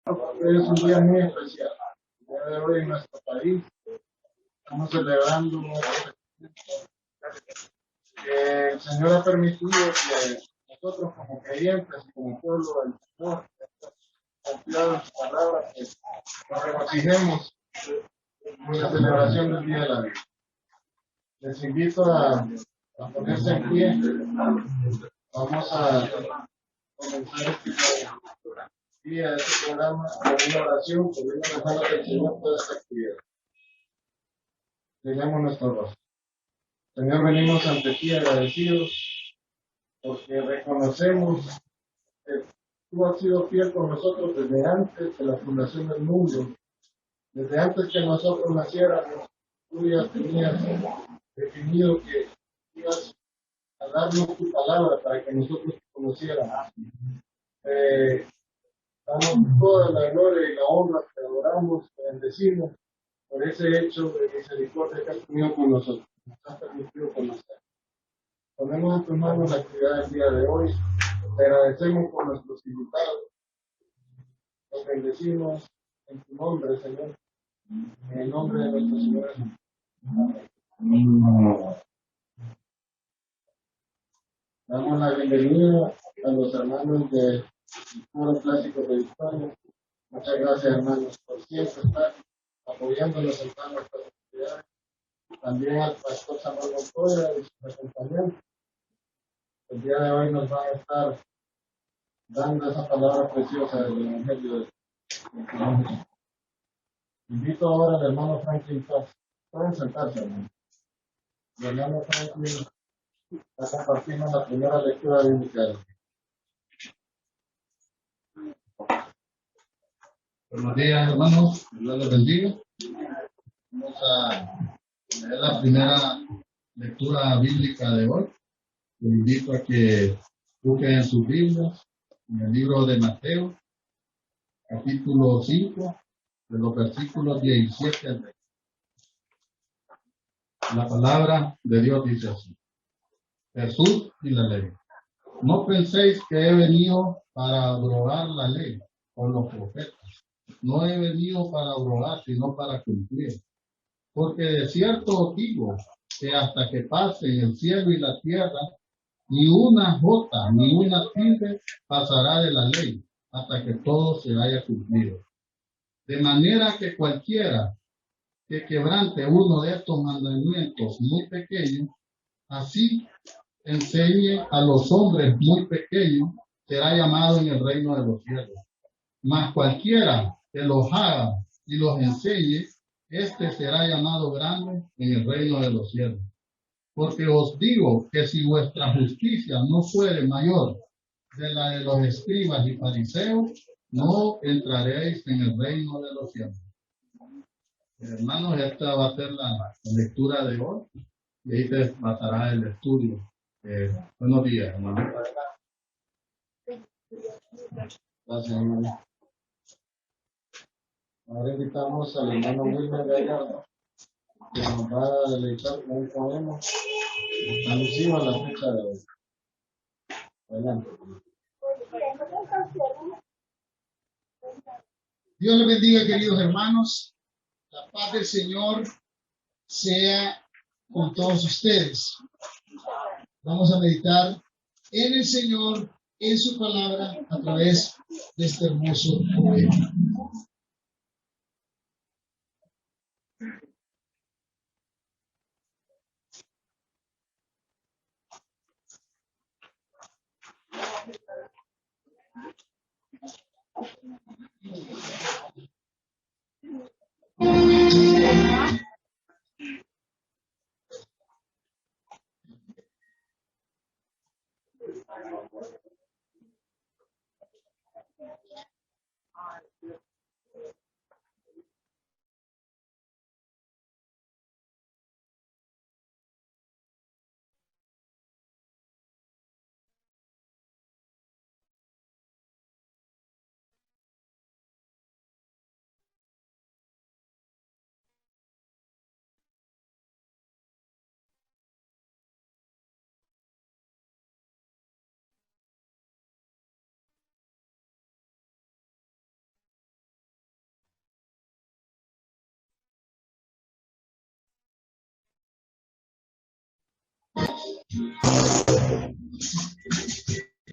Hoy es un día muy especial. El día de hoy en nuestro país estamos celebrando que el Señor ha permitido que nosotros como creyentes y como pueblo del Señor, confiado en su palabra, que nos regocijemos en la celebración del Día de la Vida. Les invito a ponerse en pie. Vamos a comenzar este día, este programa, con una oración, pidiendo la mano del Señor toda esta actividad. Tenemos nuestro rostro. Señor, venimos ante ti agradecidos porque reconocemos que tú has sido fiel con nosotros desde antes de la fundación del mundo, desde antes que nosotros naciéramos. Tú ya tenías definido que ibas a darnos tu palabra para que nosotros te conociéramos. Damos toda la gloria y la honra, te adoramos, te bendecimos por ese hecho de misericordia que has tenido con nosotros, nos has permitido conocer. Ponemos en tus manos la actividad del día de hoy. Te agradecemos por nuestros invitados. Los bendecimos en tu nombre, Señor. En el nombre de nuestro Señor Jesús. Amén. Damos la bienvenida a los hermanos de Foro Clásico de Hispania. Muchas gracias, hermanos, por siempre estar apoyándonos en todas nuestras actividades. También al pastor Samuel Montoya y sus acompañantes. El día de hoy nos van a estar dando esa palabra preciosa del Evangelio de Jesús. Invito ahora al hermano Franklin Fox. Pueden sentarse, hermano. El hermano Franklin está compartiendo la primera lectura bíblica. Buenos días, hermanos. Dios les bendiga. Vamos a leer la primera lectura bíblica de hoy. Les invito a que busquen en sus Biblias, en el libro de Mateo, capítulo 5, de los versículos 17 al 20. La palabra de Dios dice así: Jesús y la ley. No penséis que he venido para abrogar la ley o los profetas. No he venido para abrogar, sino para cumplir. Porque de cierto os digo que hasta que pasen el cielo y la tierra, ni una jota ni una tilde pasará de la ley, hasta que todo se haya cumplido. De manera que cualquiera que quebrante uno de estos mandamientos muy pequeños, así enseñe a los hombres muy pequeños, será llamado en el reino de los cielos. Mas cualquiera que los haga y los enseñe, este será llamado grande en el reino de los cielos. Porque os digo que si vuestra justicia no fuere mayor de la de los escribas y fariseos, no entraréis en el reino de los cielos. Hermanos, esta va a ser la lectura de hoy y ahí te pasará el estudio. Buenos días, hermano. Gracias, hermano. Ahora invitamos al hermano Wilmer Gallardo, que nos va a deleitar con un poema alusivo a la fecha de hoy. Adelante. Dios les bendiga, queridos hermanos. La paz del Señor sea con todos ustedes. Vamos a meditar en el Señor, en su palabra, a través de este hermoso poema.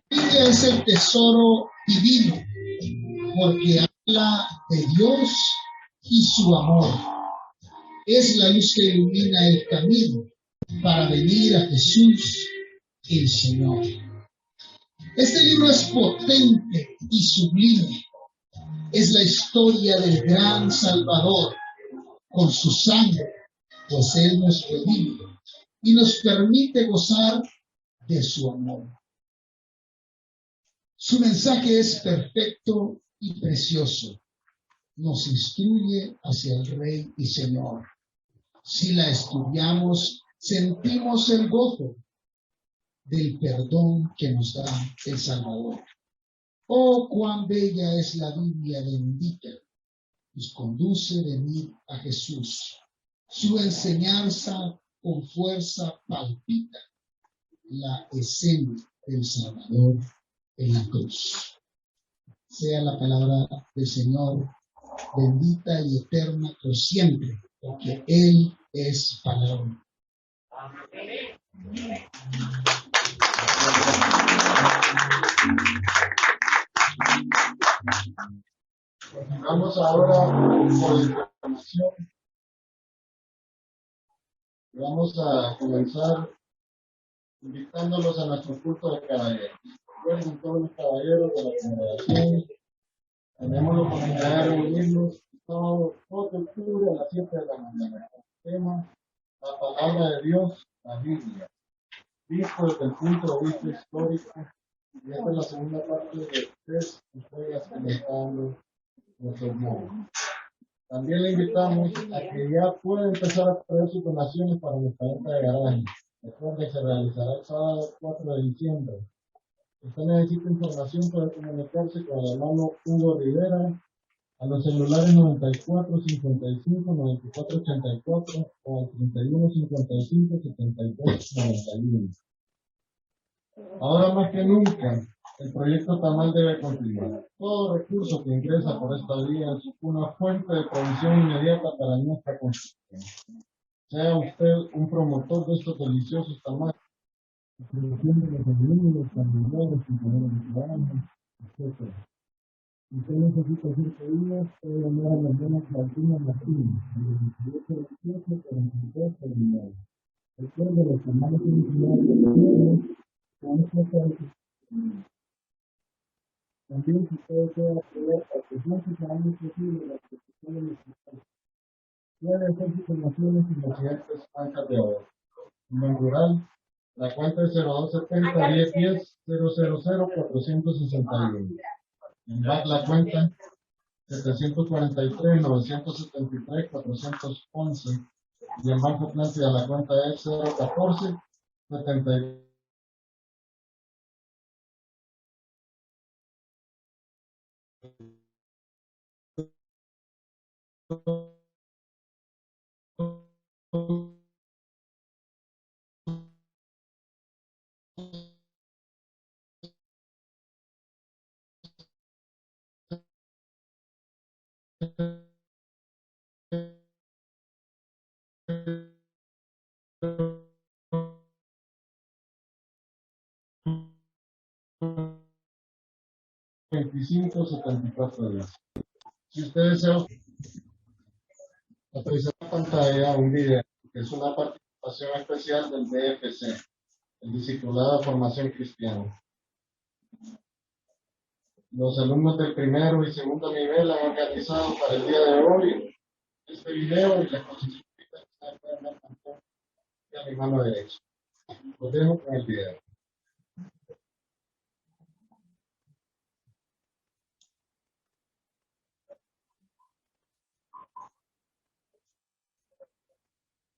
Biblia es el tesoro divino, porque habla de Dios y su amor. Es la luz que ilumina el camino para venir a Jesús el Señor. Este libro es potente y sublime. Es la historia del gran Salvador con su sangre, pues Él nos redime y nos permite gozar de su amor. Su mensaje es perfecto y precioso. Nos instruye hacia el Rey y Señor. Si la estudiamos, sentimos el gozo del perdón que nos da el Salvador. Oh, cuán bella es la Biblia bendita. Nos conduce a venir a Jesús. Su enseñanza con fuerza palpita la escena del Salvador en la cruz. Sea la palabra del Señor bendita y eterna por siempre, porque Él es palabra. Vamos ahora por información. Vamos a comenzar invitándolos a nuestro culto de caballeros. Recuerden todos los caballeros de la congregación. Tenemos la oportunidad de reunirnos todo octubre a las 7 de la mañana. El tema, la palabra de Dios, la Biblia. Visto desde el punto de vista histórico, y esta es la segunda parte de 3 historias que nos está dando nuestro hermano. También le invitamos a que ya pueda empezar a traer sus donaciones para nuestra venta de garaje. Recuerde que se realizará el sábado 4 de diciembre. Si usted necesita información, puede comunicarse con el hermano Hugo Rivera a los celulares 94 55 94 84 o al 31 55 72 91. Ahora más que nunca, el proyecto Tamal debe continuar. Todo recurso que ingresa por esta vía es una fuente de provisión inmediata para nuestra construcción. Sea usted un promotor de estos deliciosos tamales, distribución de los alimentos, familiares, compañeros de trabajo, etc. Si usted necesita hacer pedidos, puede llamar a la hermana Claudina Martínez, al 28 28 42 49. Recuerde, los tamales originales con esta. También se puede acceder a los más años posible la protección de los sistemas. Puede hacer sus donaciones en las siguientes cuentas de ahorro. En el rural, la cuenta es 0270 1010 000 461. En BAC la cuenta 743 973 411. Y en Banco Atlántida la cuenta es 014 73. $25.74. Si usted desea aparecer en pantalla un video que es una participación especial del DFC, el Discipulado de Formación Cristiana. Los alumnos del primero y segundo nivel han organizado para el día de hoy este video y las cosas que ustedes pueden ver a mi mano derecha. Los dejo con el video.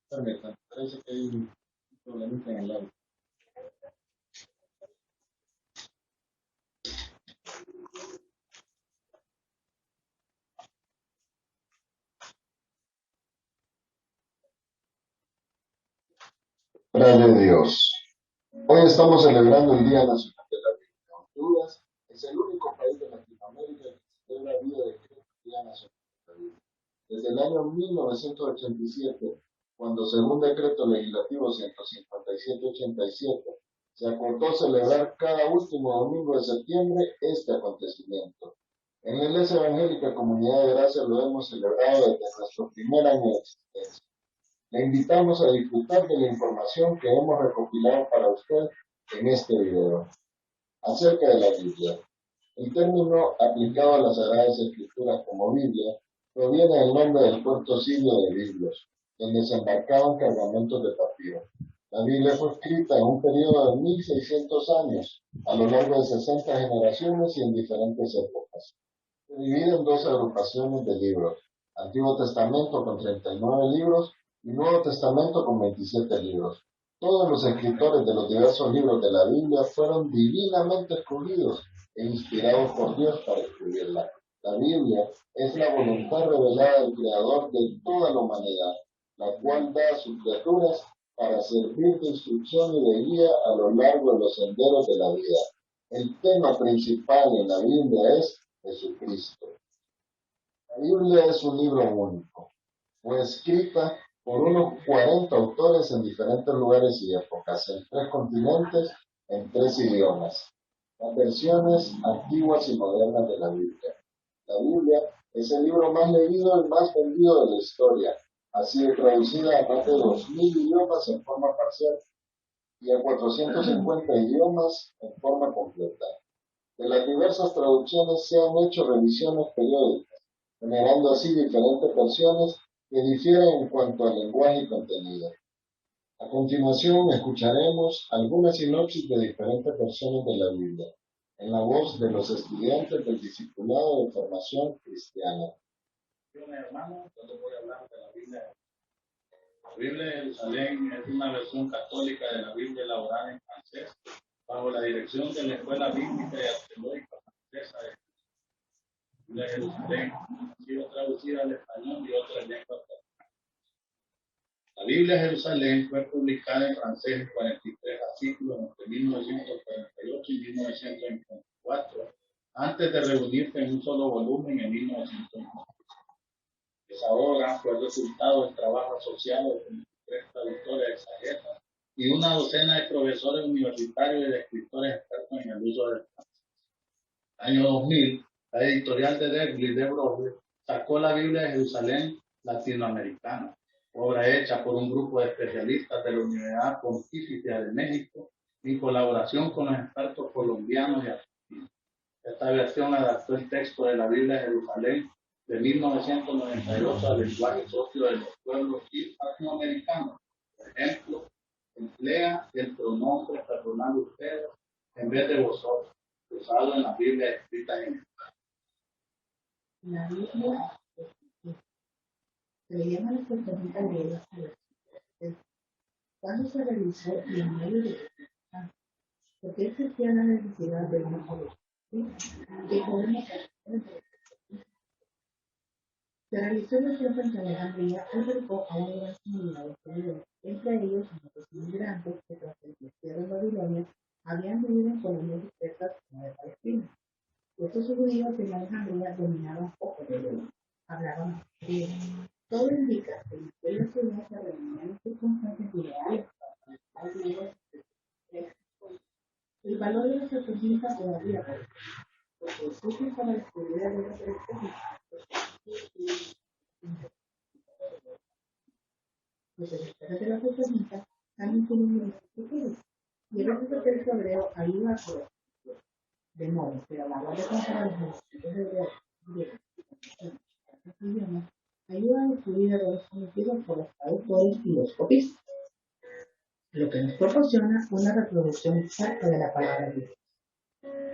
Permítanme, parece que hay un problemita en el audio. Padre de Dios. Hoy estamos celebrando el Día Nacional de la Biblia. Honduras es el único país de Latinoamérica que celebra el Día de Día Nacional de la Biblia. Desde el año 1987, cuando según decreto legislativo 157 1787, se acordó celebrar cada último domingo de septiembre este acontecimiento. En la Iglesia Evangélica Comunidad de Gracia lo hemos celebrado desde nuestro primer año de existencia. Le invitamos a disfrutar de la información que hemos recopilado para usted en este video. Acerca de la Biblia. El término aplicado a las Sagradas Escrituras como Biblia proviene del nombre del puerto sirio de Biblos, donde se embarcaban cargamentos de papiro. La Biblia fue escrita en un periodo de 1600 años, a lo largo de 60 generaciones y en diferentes épocas. Se divide en dos agrupaciones de libros: Antiguo Testamento con 39 libros y Nuevo Testamento con 27 libros. Todos los escritores de los diversos libros de la Biblia fueron divinamente escogidos e inspirados por Dios para escribirla. La Biblia es la voluntad revelada del Creador de toda la humanidad, la cual da a sus criaturas para servir de instrucción y de guía a lo largo de los senderos de la vida. El tema principal en la Biblia es Jesucristo. La Biblia es un libro único. Fue escrita por unos 40 autores en diferentes lugares y épocas, en 3 continentes, en 3 idiomas. Las versiones antiguas y modernas de la Biblia. La Biblia es el libro más leído y más vendido de la historia. Ha sido traducida a más de 2000 idiomas en forma parcial y a 450 idiomas en forma completa. De las diversas traducciones se han hecho revisiones periódicas, generando así diferentes versiones que difieren en cuanto al lenguaje y contenido. A continuación escucharemos algunas sinopsis de diferentes versiones de la Biblia, en la voz de los estudiantes del Discipulado de Formación Cristiana. Hermanos, yo les voy a hablar de la Biblia. La Biblia de Jerusalén es una versión católica de la Biblia elaborada en francés, bajo la dirección de la Escuela Bíblica y Arqueológica Francesa de Biblia de Jerusalén. Ha sido traducida al español y otras lenguas. La Biblia de Jerusalén fue publicada en francés en 43 artículos entre 1948 y 1924, antes de reunirse en un solo volumen en 1950. Esa obra fue el resultado del trabajo asociado de 23 traductores exegetas y una docena de profesores universitarios y de escritores expertos en el uso del francés. Año 2000, la editorial de Degli de Broglie sacó la Biblia de Jerusalén latinoamericana, obra hecha por un grupo de especialistas de la Universidad Pontificia de México en colaboración con los expertos colombianos y argentinos. Esta versión adaptó el texto de la Biblia de Jerusalén de 1998 al lenguaje socio de los pueblos hispanoamericanos. Por ejemplo, emplea el pronombre personal ustedes en vez de vosotros, usado en la Biblia escrita en español. La Biblia se le llama la septuaginta griega a los cuando se realizó y en medio de porque existía la necesidad de una solución que podemos hacer. Se realizó el tiempo en que Alejandría albergó a una gran comunidad de judíos, entre ellos muchos inmigrantes que tras el destierro en Babilonia habían vivido en colonias dispersas como de Palestina. Estos judíos en Alejandría dominaban poco de ellos, hablaban griego. Todo indica que en aquella ciudad se reunían circunstancias ideales para los griegos. El valor de la Septuaginta todavía porque el sitio para la escritura de la Septuaginta. Los editores de la Septuaginta también tienen un escritor y el otro texto hebreo ayuda a poder, de modo que a la hora de comparar los manuscritos hebreos y idiomas ayuda a descubrir errores cometidos por los traductores y los copistas, lo que nos proporciona una reproducción exacta de la palabra de Dios.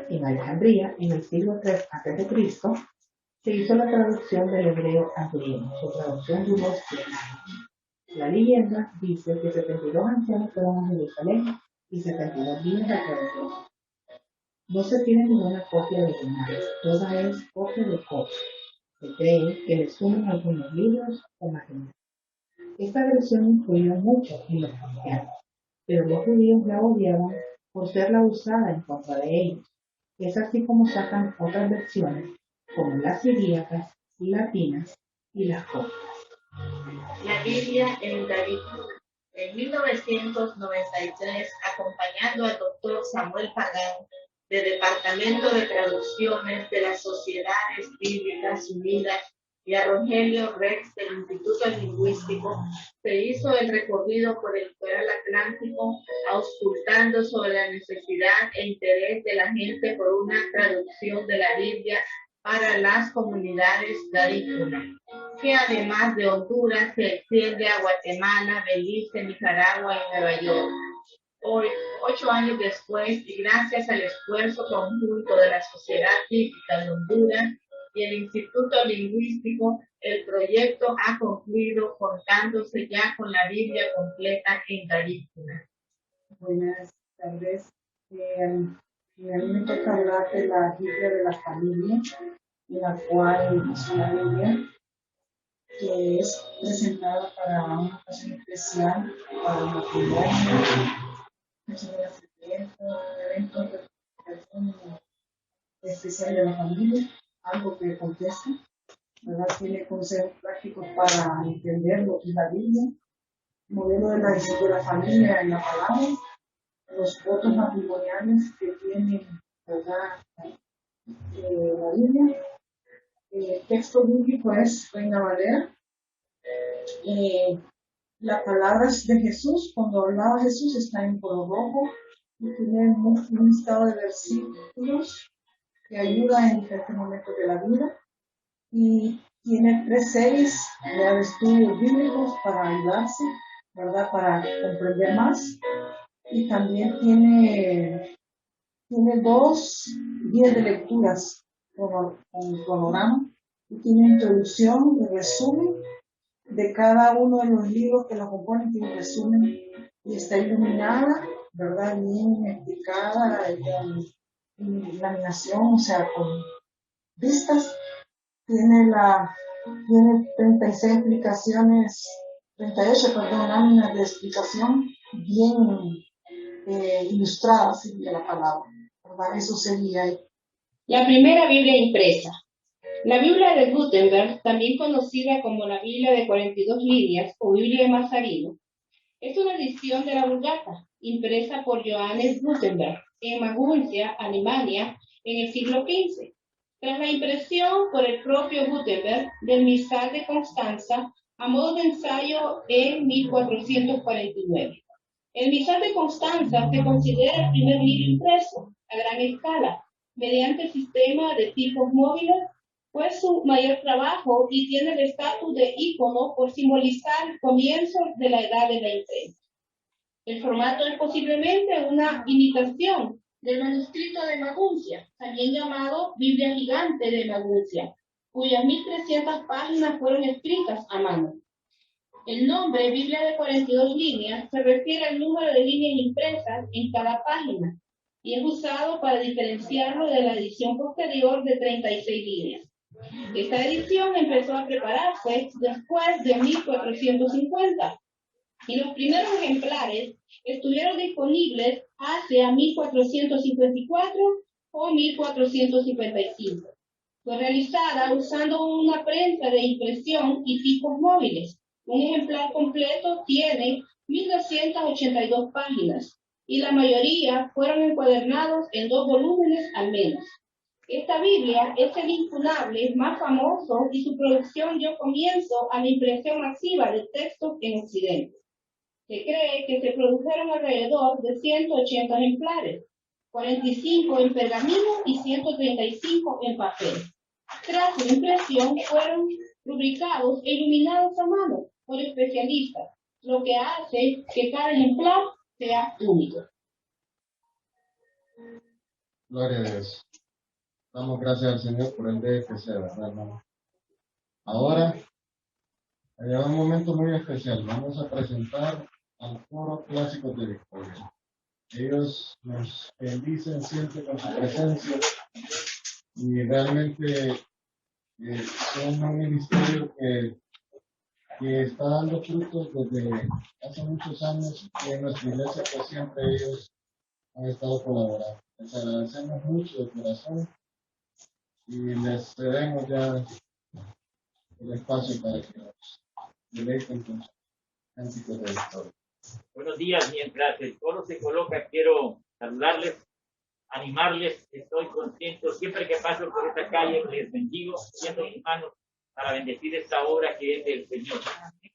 En Alejandría, en el siglo III a.C., se hizo la traducción del hebreo al griego. Su traducción duró 100 años. La leyenda dice que 72 ancianos fueron a Jerusalén y 72 días la traducción. No se tiene ninguna copia original, toda es copia de copia. Se cree que le suman algunos libros o materiales. Esta versión influyó mucho en los cristianos, pero los judíos la odiaban por ser la usada en contra de ellos. Es así como sacan otras versiones, como las siríacas, latinas y las coptas. La Biblia en David. En 1993, acompañando al doctor Samuel Pagán del Departamento de Traducciones de las Sociedades Bíblicas Unidas y a Rogelio Rex del Instituto Lingüístico, se hizo el recorrido por el litoral atlántico, auscultando sobre la necesidad e interés de la gente por una traducción de la Biblia para las comunidades garífunas, que además de Honduras se extiende a Guatemala, Belice, Nicaragua y Nueva York. Hoy, 8 años después, y gracias al esfuerzo conjunto de la Sociedad Bíblica de Honduras y el Instituto Lingüístico, el proyecto ha concluido contándose ya con la Biblia completa en garífuna. Buenas tardes. A mí me toca hablar de la Biblia de la familia, en la cual es una Biblia que es presentada para una ocasión especial, para una eventos de especial de la familia, algo que contesta, ¿verdad? Tiene consejos prácticos para entender lo que es la Biblia, modelo de la familia en la palabra, los votos matrimoniales que tiene, ¿verdad? La Biblia. El texto bíblico es Reina Valera. Las palabras de Jesús, cuando hablaba Jesús, está en color rojo y tiene un listado de versículos que ayuda en diferentes momentos de la vida. Y tiene 3 series de estudios bíblicos para ayudarse, ¿verdad? Para comprender más. Y también tiene 2 guías de lecturas con cronograma y tiene introducción y resumen de cada uno de los libros que lo componen, tiene un resumen y está iluminada, ¿verdad? Bien explicada, con iluminación, o sea, con vistas. Tiene 36 explicaciones, 38, perdón, láminas de explicación bien ilustradas de la palabra, ¿verdad? Eso sería la primera Biblia impresa. La Biblia de Gutenberg, también conocida como la Biblia de 42 líneas o Biblia de Mazarino, es una edición de la Vulgata, impresa por Johannes Gutenberg en Maguncia, Alemania, en el siglo XV. Tras la impresión por el propio Gutenberg del Misal de Constanza a modo de ensayo en 1449. El Misal de Constanza se considera el primer libro impreso a gran escala, mediante el sistema de tipos móviles, fue su mayor trabajo y tiene el estatus de ícono por simbolizar el comienzo de la edad de la imprenta. El formato es posiblemente una imitación del manuscrito de Maguncia, también llamado Biblia Gigante de Maguncia, cuyas 1300 páginas fueron escritas a mano. El nombre Biblia de 42 líneas se refiere al número de líneas impresas en cada página y es usado para diferenciarlo de la edición posterior de 36 líneas. Esta edición empezó a prepararse después de 1450 y los primeros ejemplares estuvieron disponibles hacia 1454 o 1455. Fue realizada usando una prensa de impresión y tipos móviles. Un ejemplar completo tiene 1282 páginas y la mayoría fueron encuadernados en 2 volúmenes al menos. Esta Biblia es el incunable más famoso y su producción dio comienzo a la impresión masiva de textos en Occidente. Se cree que se produjeron alrededor de 180 ejemplares, 45 en pergamino y 135 en papel. Tras su impresión fueron rubricados e iluminados a mano por especialistas, lo que hace que cada ejemplar sea único. Gloria a Dios. Damos gracias al Señor por el día que sea, ¿verdad, hermano? Ahora, llega un momento muy especial. Vamos a presentar al Coro Clásico de Victoria. Ellos nos bendicen siempre con su presencia y realmente son un ministerio que está dando frutos desde hace muchos años y en nuestra iglesia pues siempre ellos han estado colaborando. Les agradecemos mucho de corazón y les cedemos ya el espacio para que nos deleiten con sus cánticos de victoria. Buenos días. Mientras el coro se coloca, quiero saludarles, animarles. Estoy contento. Siempre que paso por esta calle, les bendigo, siendo mis manos para bendecir esta obra que es del Señor.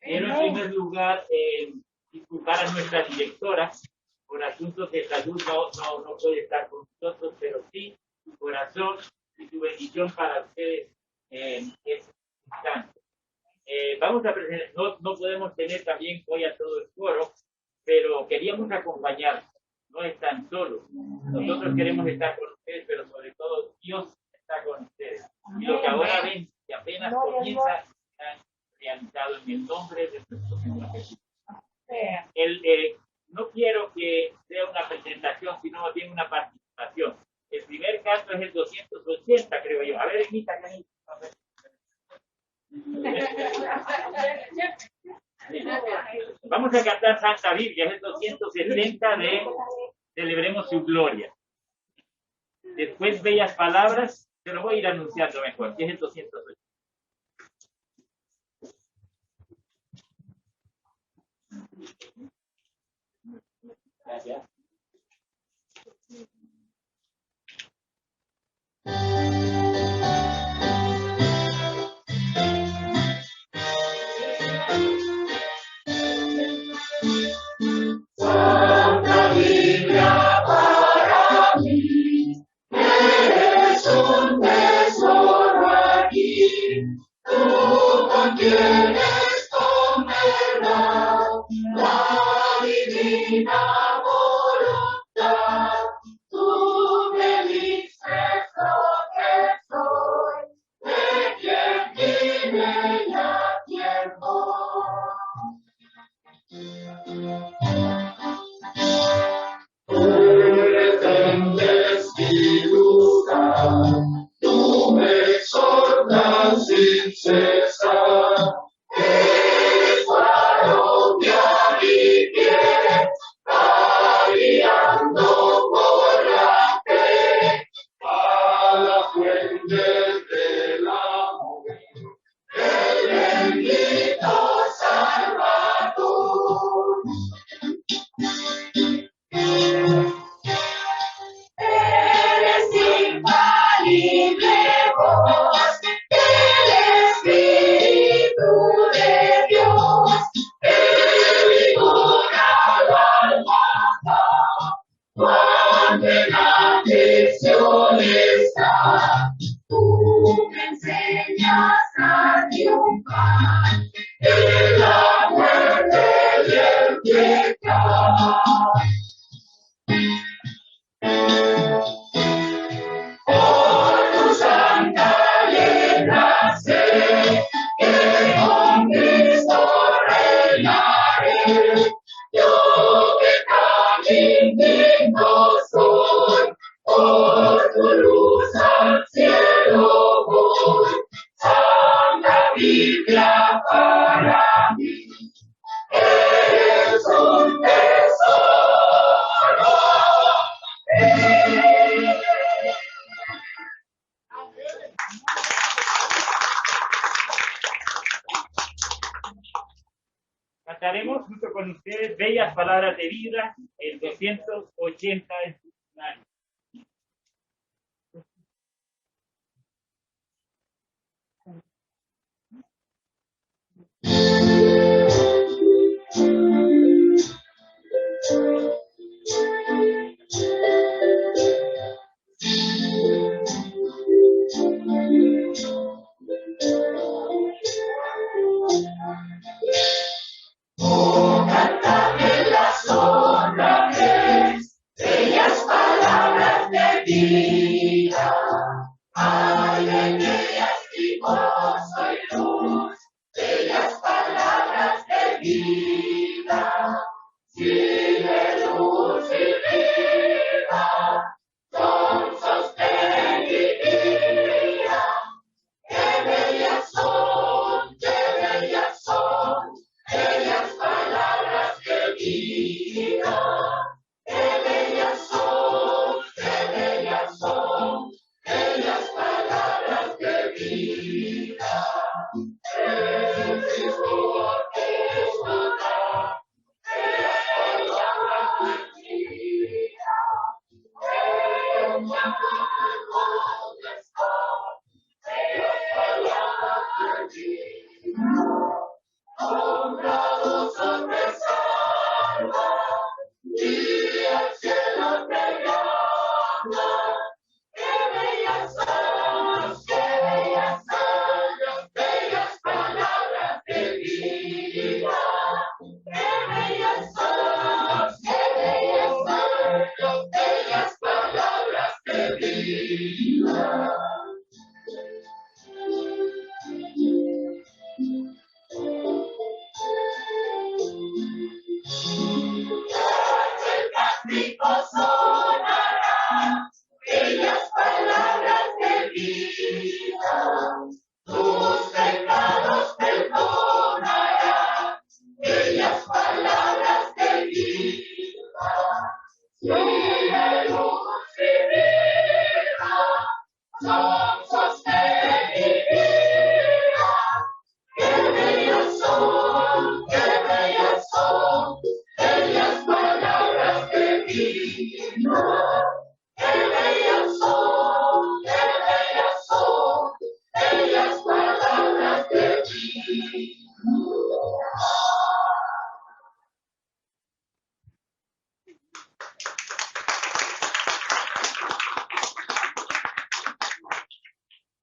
Quiero en primer lugar disculpar a nuestra directora por asuntos de salud. No puede estar con nosotros, pero sí su corazón y su bendición para ustedes es instante. Vamos a presentar, no podemos tener también hoy a todo el coro, pero queríamos acompañar. No están solos. Nosotros queremos estar con ustedes, pero sobre todo Dios está con ustedes. Y lo que ahora ven, que apenas comienza, están realizado en el nombre de nuestro Señor Jesús. No quiero que sea una presentación, sino más bien una participación. El primer canto es el 280, creo yo. A ver, imita, vamos a cantar Santa Biblia, es el 270 de Celebremos su Gloria. Después Bellas Palabras, se lo voy a ir anunciando mejor, que es el 280. Gracias. Santa Biblia para mí, eres un tesoro aquí, tú contienes con verdad la divina voluntad, tú me dices lo que soy, de quien vive y a quien voy. Tú me exhortas sin cesar, eres parodia mi pie, guiando por la fe, a la fuente del amor, el bendito Salvador. Eres infalible voz del Espíritu de Dios, que vigora al alma, cuando en aflicción está. Tú me enseñas a triunfar de la muerte y el pecado. Por tu santa letra sé que con Cristo reinaré. Yo que tan indigno soy, por tu luz al cielo voy. Santa Biblia para mí, eres un tesoro. Cantaremos junto con ustedes Bellas Palabras de Vida, el 280 en su escenario. Oh, cántame las otra vez, bellas palabras.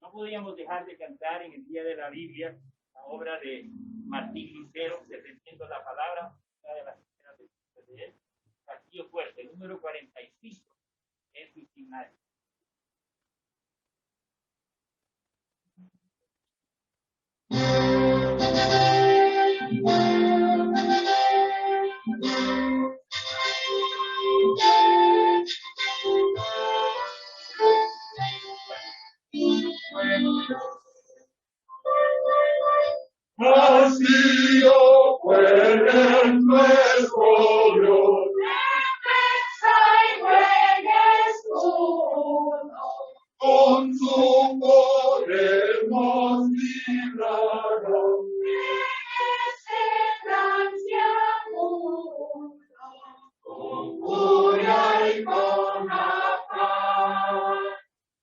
No podíamos dejar de cantar en el Día de la Biblia la obra de Martín Lutero, Defendiendo la Palabra, una de las primeras de él, Castillo Fuerte, número 45, en su himnario. Castillo fuerte nuestro Dios, con su poder nos librará. Con furia y con afán,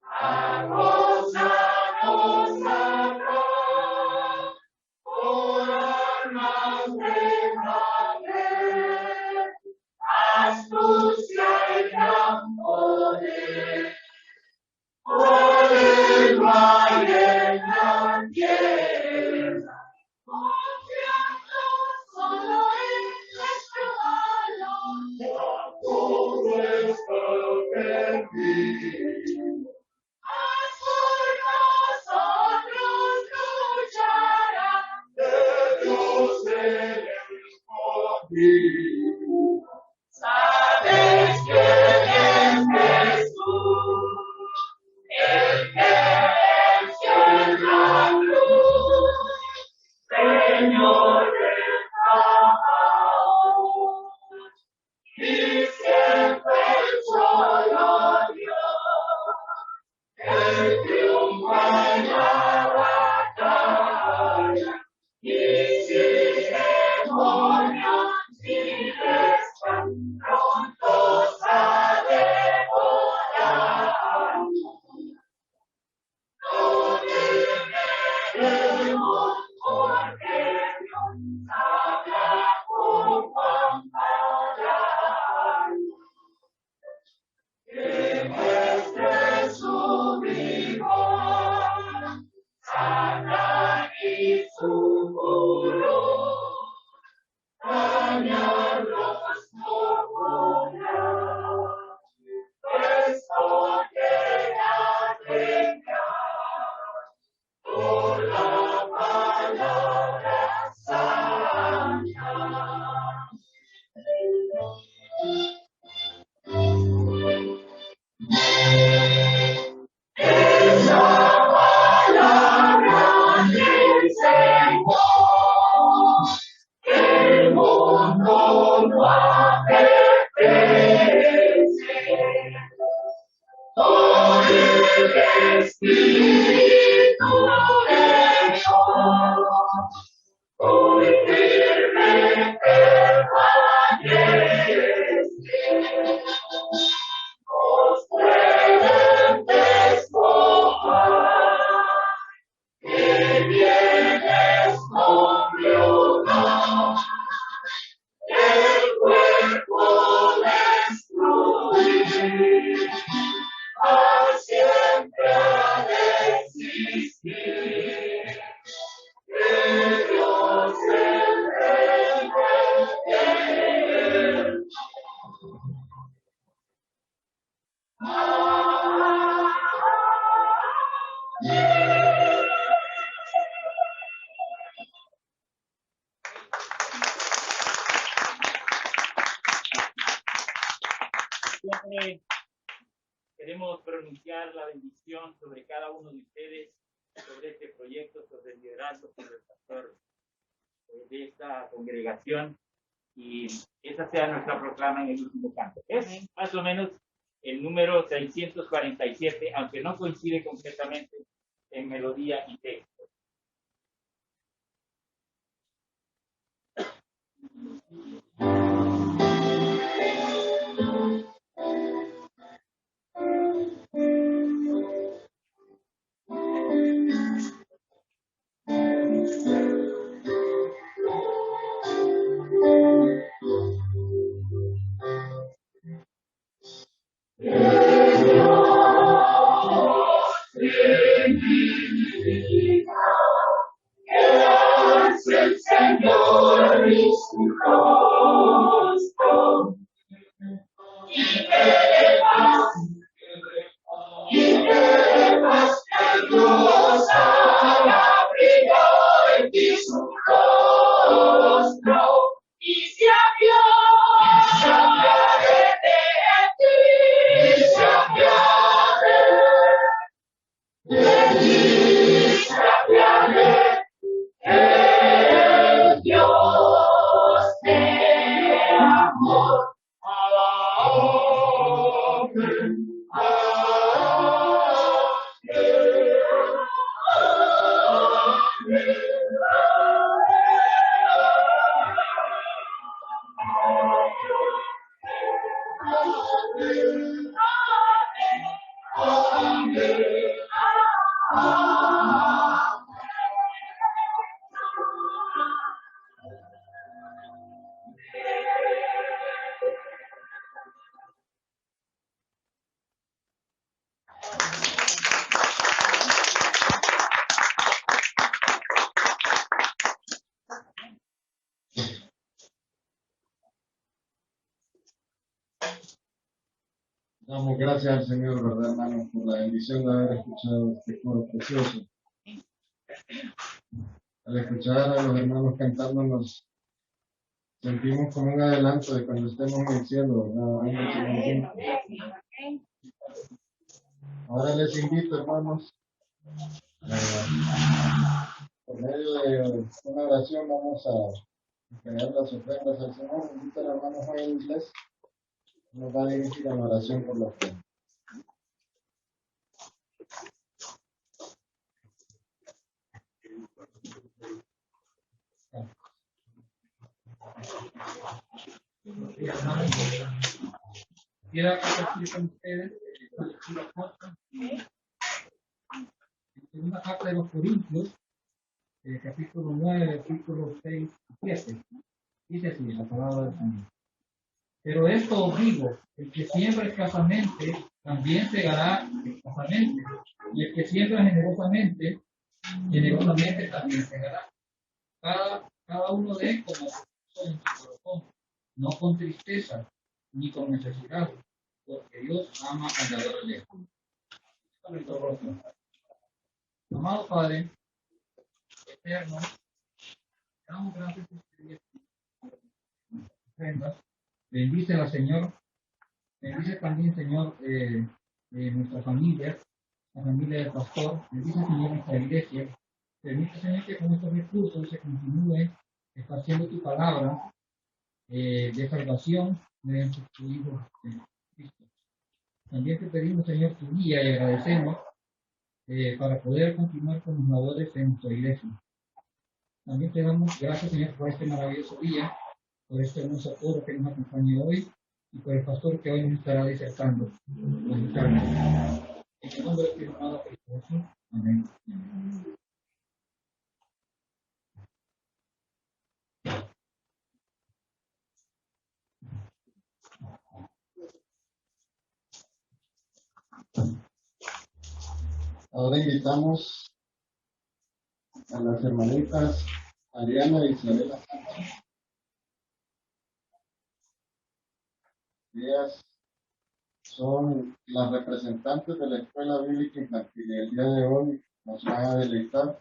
a gozarnos sabrá, por armas de poder, astucia y gran poder, por el mar y en la tierra. Confiando solo en nuestro valor, todo está perdido. Mas por nosotros luchará, de Dios el escogido. Sabes que es Jesús, el que venció en la cruz, Señor del amor, y siempre solo Dios, el triunfa en la batalla, y si demonios pronunciar la bendición sobre cada uno de ustedes, sobre este proyecto, sobre el liderazgo, sobre el pastor de esta congregación, y esa sea nuestra proclama en el último canto. Es más o menos el número 647, aunque no coincide completamente en melodía y texto. El Señor y su rostro, y que paz el Dios haga brillar en ti su rostro, y se apiade de ti, se apiade de ti, se apiade. El Dios de amor, amén, Damos gracias al Señor, ¿verdad, hermanos, por la bendición de haber escuchado este coro precioso? Al escuchar a los hermanos cantándonos, sentimos como un adelanto de cuando estemos en el cielo, ¿verdad? Ahora les invito, hermanos, por medio de una oración vamos a entregar las ofrendas al Señor. Invito al hermano Juan Inglés, nos va a dirigir a la oración por la ofrenda. Quiero compartir con ustedes segunda carta de los Corintios, capítulo 9, versículos 6 y 7. Dice así la palabra del Señor. Pero esto os digo, el que siembra escasamente, también segará escasamente. Y el que siembra generosamente, generosamente también segará. Cada uno de como en su corazón, no con tristeza, ni con necesidad, porque Dios ama al dador alegre. Amado Padre, eterno, damos gracias por este día. Bendícela, Señor. Bendice también, Señor, nuestra familia, la familia del pastor. Bendice, Señor, nuestra iglesia. Permite, Señor, que con estos recursos se continúe esparciendo tu palabra de salvación mediante tu Hijo Cristo. También te pedimos, Señor, tu guía y agradecemos para poder continuar con los labores en nuestra iglesia. También te damos gracias, Señor, por este maravilloso día, por este hermoso coro que nos acompaña hoy y por el pastor que hoy nos estará disertando. En el nombre de tu amado Cristo. Amén. Ahora invitamos a las hermanitas Ariana y Isabela Sánchez. Ellas son las representantes de la Escuela Bíblica Infantil y el día de hoy nos van a deleitar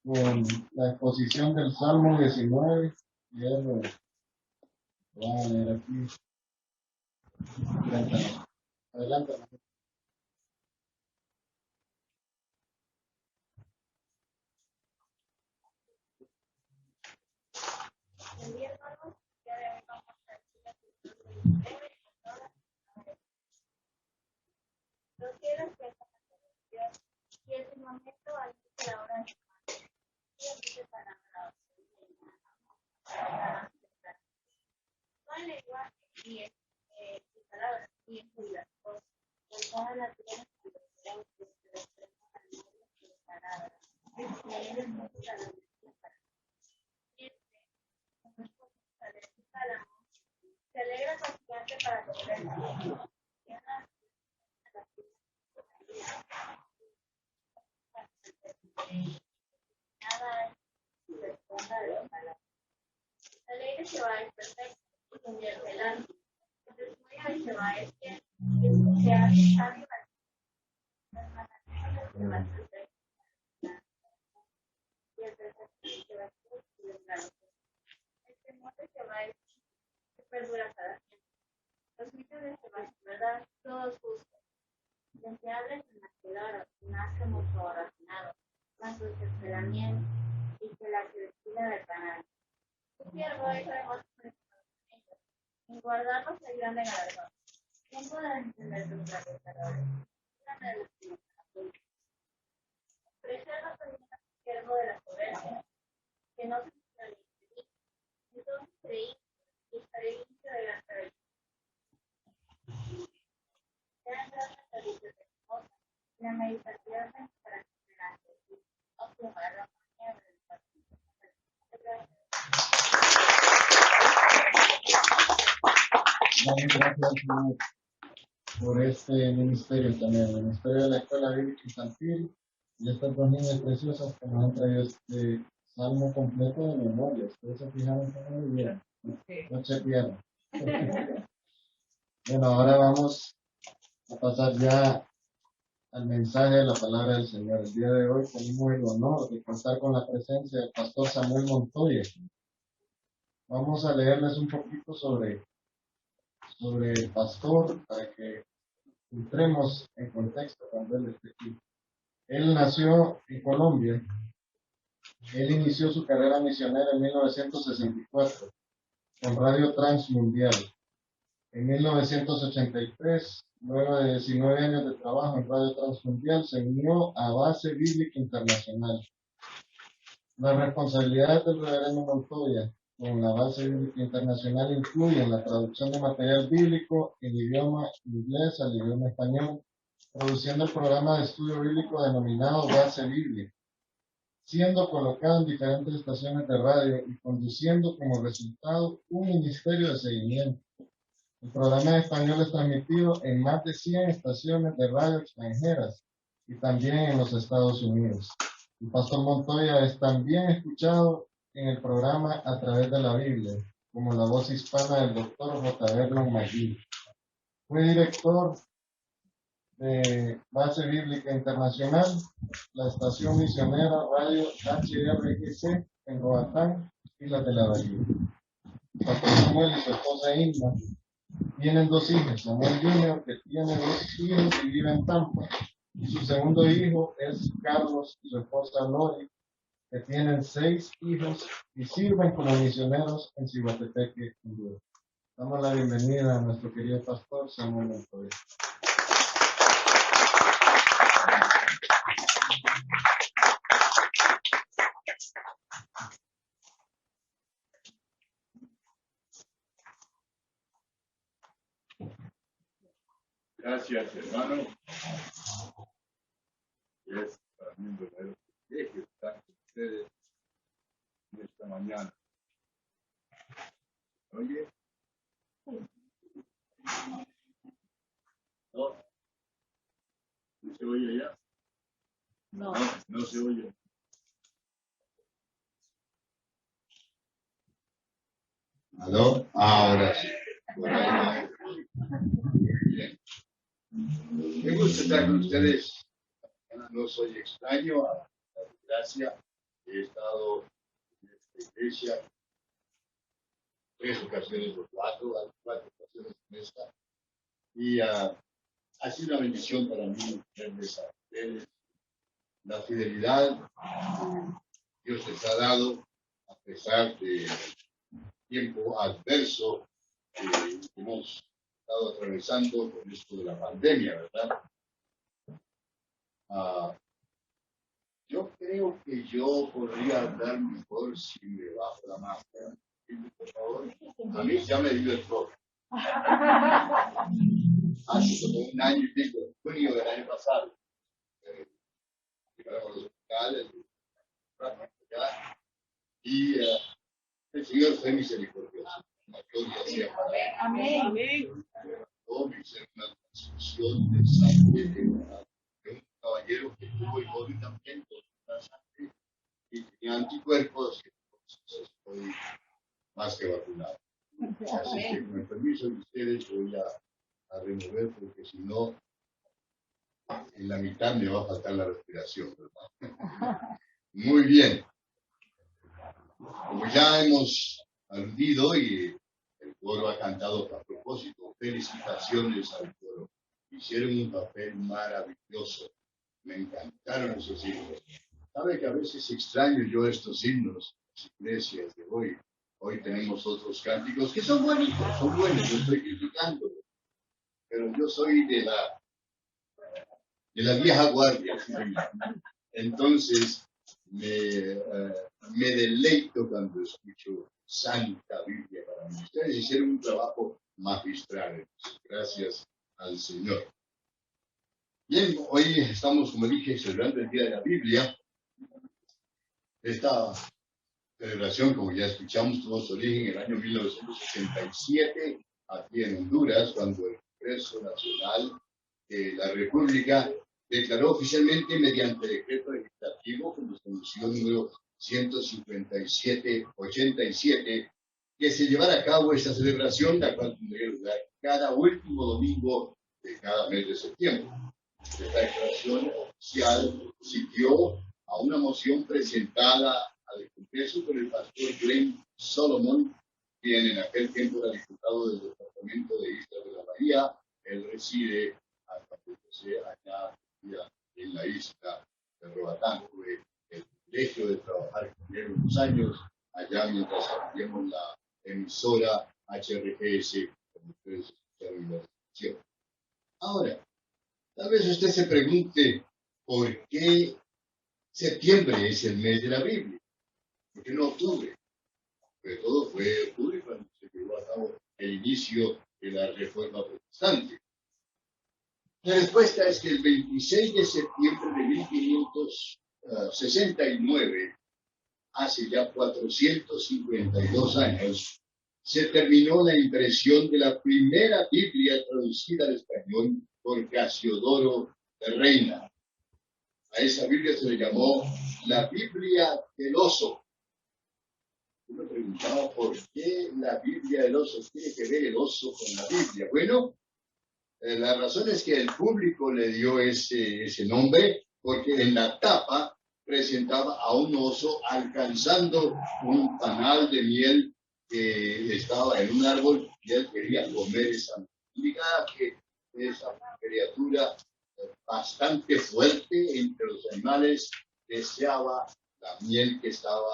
con la exposición del Salmo 19. Y él lo va a leer aquí. Adelante. momento antes de la hora de toda lengua y palabras y en cuya voz, por toda la tierra y los cielos que se expresan al mundo y palabras. Y él es muy claro se alegra constante para lograr nada es responda de la palabra. La ley de Jehová es perfecta y convierte el alma. El testimonio de Jehová es que se hace sabio las mandamientos de Jehová es perfecto. Y el precepto de Jehová es justo y verdadero. El temor de Jehová es que perdura para siempre. Los juicios de Jehová es verdad, todos justos. Deseables en la ciudad, nace mucho rafinado, más dulce que la miel y que la crecida del canal. Tu siervo es hermoso por el conocimiento, en guardarlos hay grande galardón. ¿Quién podrá entender tus grandes errores? Líbrame de los que nos apuntan. Preserva también a tu siervo de la soberbia, que no se extravíe de mí. Entonces creí y estaré limpio de gran rebelión. Sean grandes servicios de hermosa, la meditación de para delante de ti. Os llevará la mañana del partido. Damos gracias, Señor, por este ministerio también, el ministerio de la Escuela Bíblica Infantil y estas dos niñas preciosas que nos han traído este salmo completo de memoria. Ustedes se fijaron que muy bien, no se pierdan. Bueno, ahora vamos a pasar ya al mensaje de la palabra del Señor. El día de hoy tenemos el honor de contar con la presencia del pastor Samuel Montoya. Vamos a leerles un poquito sobre el pastor para que entremos en contexto cuando él esté aquí. Él nació en Colombia. Él inició su carrera misionera en 1964 con Radio Transmundial. En 1983, luego de 19 años de trabajo en Radio Transmundial, se unió a Base Bíblica Internacional. Las responsabilidades del reverendo Montoya con la Base Bíblica Internacional incluyen la traducción de material bíblico en idioma inglés al idioma español, produciendo el programa de estudio bíblico denominado Base Bíblica, siendo colocado en diferentes estaciones de radio y conduciendo como resultado un ministerio de seguimiento. El programa en español es transmitido en más de 100 estaciones de radio extranjeras y también en los Estados Unidos. El pastor Montoya es también escuchado en el programa A Través de la Biblia, como la voz hispana del Dr. J. Vernon McGee. Fue director de Base Bíblica Internacional, la estación misionera Radio HRGC en Roatán, Islas de la Bahía. Pastor Samuel y su esposa Inma tienen dos hijos, Samuel Jr., que tiene 2 hijos y vive en Tampa, y su segundo hijo es Carlos y su esposa Lori, que tienen 6 hijos y sirven como misioneros en Cihuatepeque, Honduras. Damos la bienvenida a nuestro querido pastor Samuel Montoya. Gracias, hermano. Es para mí un verdadero privilegio estar con ustedes esta mañana. ¿Oye? ¿No? ¿No se oye ya? No. No se oye. ¿Aló? Ahora sí. Bien. Me gusta estar con ustedes. No soy extraño a la desgracia. He estado en esta iglesia 3 ocasiones o 4 ocasiones en esta. Y ha sido una bendición para mí verles a ustedes. La fidelidad que Dios les ha dado a pesar del tiempo adverso que hemos estado atravesando con esto de la pandemia, ¿verdad? Yo creo que yo podría hablar mejor si me bajo la máscara. Por favor. A mí ya me dio el COVID. Hace como un año y pico, junio del año pasado. Llegaron a los hospitales, y el Señor fue misericordioso. La gloria sea para él. Amén. Todo me hizo una transfusión de sangre de un caballero que tuvo el COVID también, con la sangre, y tenía anticuerpos, entonces estoy más que vacunado. Así que con el permiso de ustedes voy a remover, porque si no, en la mitad me va a faltar la respiración, ¿verdad? Muy bien. Como ya hemos aludido y el coro ha cantado a propósito, felicitaciones al coro. Hicieron un papel maravilloso. Me encantaron esos himnos. Sabe que a veces extraño yo estos himnos, las iglesias de hoy. Hoy tenemos otros cánticos que son bonitos, son buenos, no estoy criticando. Pero yo soy de la vieja guardia. ¿Sí? Entonces, me deleito cuando escucho Santa Biblia para mí. Ustedes hicieron un trabajo magistral. Gracias al Señor. Bien, hoy estamos, como dije, celebrando el Día de la Biblia. Esta celebración, como ya escuchamos, tuvo su origen en el año 1967, aquí en Honduras, cuando el Congreso Nacional de la República declaró oficialmente mediante decreto legislativo, como se anunció número 157-87, que se llevara a cabo esta celebración, la cual tendría lugar cada último domingo de cada mes de septiembre. Esta declaración oficial siguió a una moción presentada al Congreso por el pastor Glenn Solomon, quien en aquel tiempo era diputado del departamento de Isla de la Bahía. Él reside allá en la isla de Roatán. Tuve el privilegio de trabajar con él unos años allá mientras hacíamos la emisora HRGS, como ustedes escucharon en la descripción. Ahora, tal vez usted se pregunte por qué septiembre es el mes de la Biblia, por qué no octubre. Sobre todo fue octubre cuando se llevó a cabo el inicio de la Reforma Protestante. La respuesta es que el 26 de septiembre de 1569, hace ya 452 años, se terminó la impresión de la primera Biblia traducida al español por Casiodoro de Reina. A esa Biblia se le llamó la Biblia del Oso. Yo me preguntaba por qué la Biblia del Oso tiene que ver el oso con la Biblia. Bueno, la razón es que el público le dio ese nombre porque en la tapa presentaba a un oso alcanzando un panal de miel que estaba en un árbol y él quería comer esa miel. Indicaba que esa criatura bastante fuerte entre los animales deseaba la miel que estaba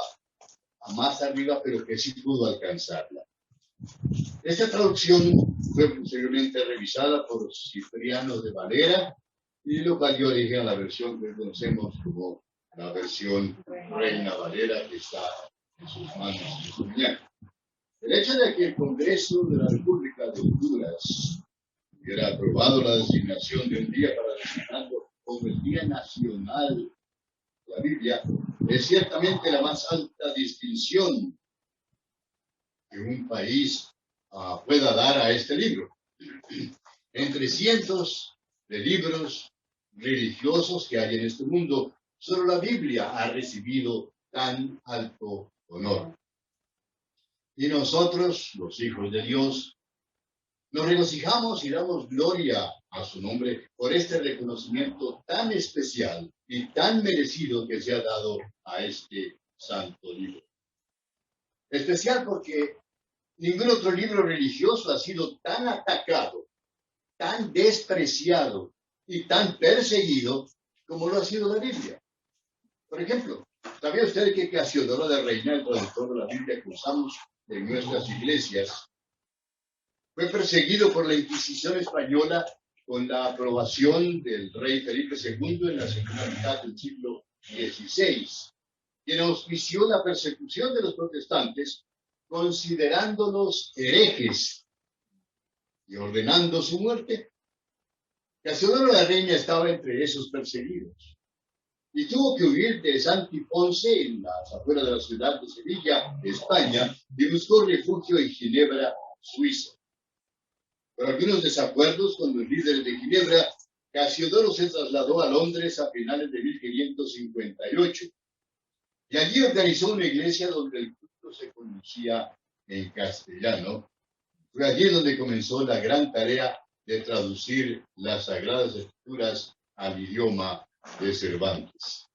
más arriba, pero que sí pudo alcanzarla. Esta traducción fue posteriormente revisada por Cipriano de Valera y lo cual dio origen a la versión que conocemos como la versión Reina Valera, que está en sus manos. El hecho de que el Congreso de la República de Honduras hubiera aprobado la designación de un día para designarlo como el Día Nacional de la Biblia es ciertamente la más alta distinción que un país pueda dar a este libro. Entre cientos de libros religiosos que hay en este mundo, solo la Biblia ha recibido tan alto honor. Y nosotros, los hijos de Dios, nos regocijamos y damos gloria a su nombre por este reconocimiento tan especial y tan merecido que se ha dado a este santo libro. Especial porque ningún otro libro religioso ha sido tan atacado, tan despreciado y tan perseguido como lo ha sido la Biblia. Por ejemplo, ¿sabía usted que Casiodoro de Reina, el traductor de la Biblia que usamos en nuestras iglesias, fue perseguido por la Inquisición española con la aprobación del rey Felipe II en la segunda mitad del siglo XVI, quien auspició la persecución de los protestantes, considerándolos herejes y ordenando su muerte. Casiodoro la Reina estaba entre esos perseguidos y tuvo que huir de Santi Ponce, en las afueras de la ciudad de Sevilla, España, y buscó refugio en Ginebra, Suiza. Por algunos desacuerdos con los líderes de Ginebra, Casiodoro se trasladó a Londres a finales de 1558 y allí organizó una iglesia donde el culto se conocía en castellano. Fue allí donde comenzó la gran tarea de traducir las Sagradas Escrituras al idioma de Cervantes.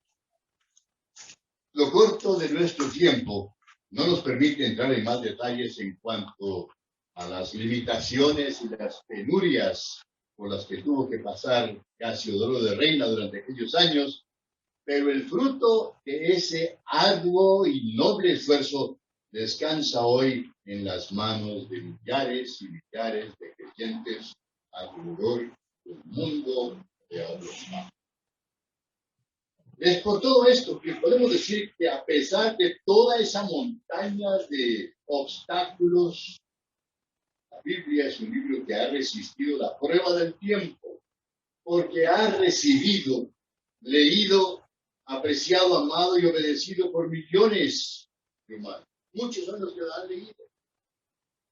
Lo corto de nuestro tiempo no nos permite entrar en más detalles en cuanto a las limitaciones y las penurias por las que tuvo que pasar Casiodoro de Reina durante aquellos años, pero el fruto de ese arduo y noble esfuerzo descansa hoy en las manos de millares y millares de creyentes alrededor del mundo de habla. Es por todo esto que podemos decir que a pesar de toda esa montaña de obstáculos, la Biblia es un libro que ha resistido la prueba del tiempo, porque ha recibido, leído, apreciado, amado y obedecido por millones de humanos. Muchos son los que lo han leído,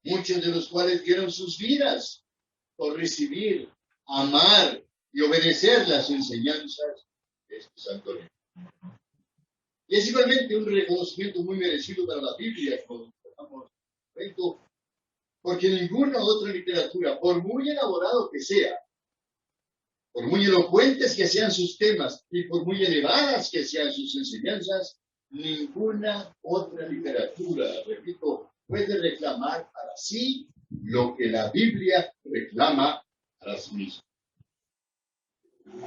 muchos de los cuales dieron sus vidas por recibir, amar y obedecer las enseñanzas de este santo libro. Y es igualmente un reconocimiento muy merecido para la Biblia, como estamos viendo, porque ninguna otra literatura, por muy elaborado que sea, por muy elocuentes que sean sus temas y por muy elevadas que sean sus enseñanzas, ninguna otra literatura, repito, puede reclamar para sí lo que la Biblia reclama para sí misma.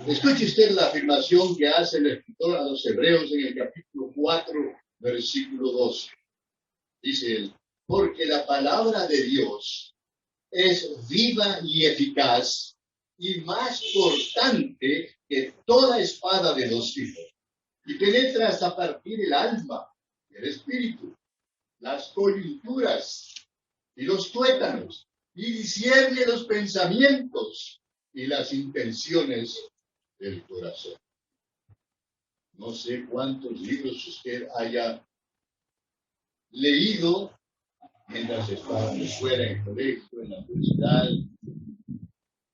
Escuche usted la afirmación que hace el escritor a los Hebreos en el capítulo 4, versículo 12. Dice él, porque la palabra de Dios es viva y eficaz y más cortante que toda espada de dos filos, y penetra hasta partir el alma, el espíritu, las coyunturas y los tuétanos, y discierne los pensamientos y las intenciones del corazón. No sé cuántos libros usted haya leído mientras estaba en la escuela, en el colegio, en la universidad.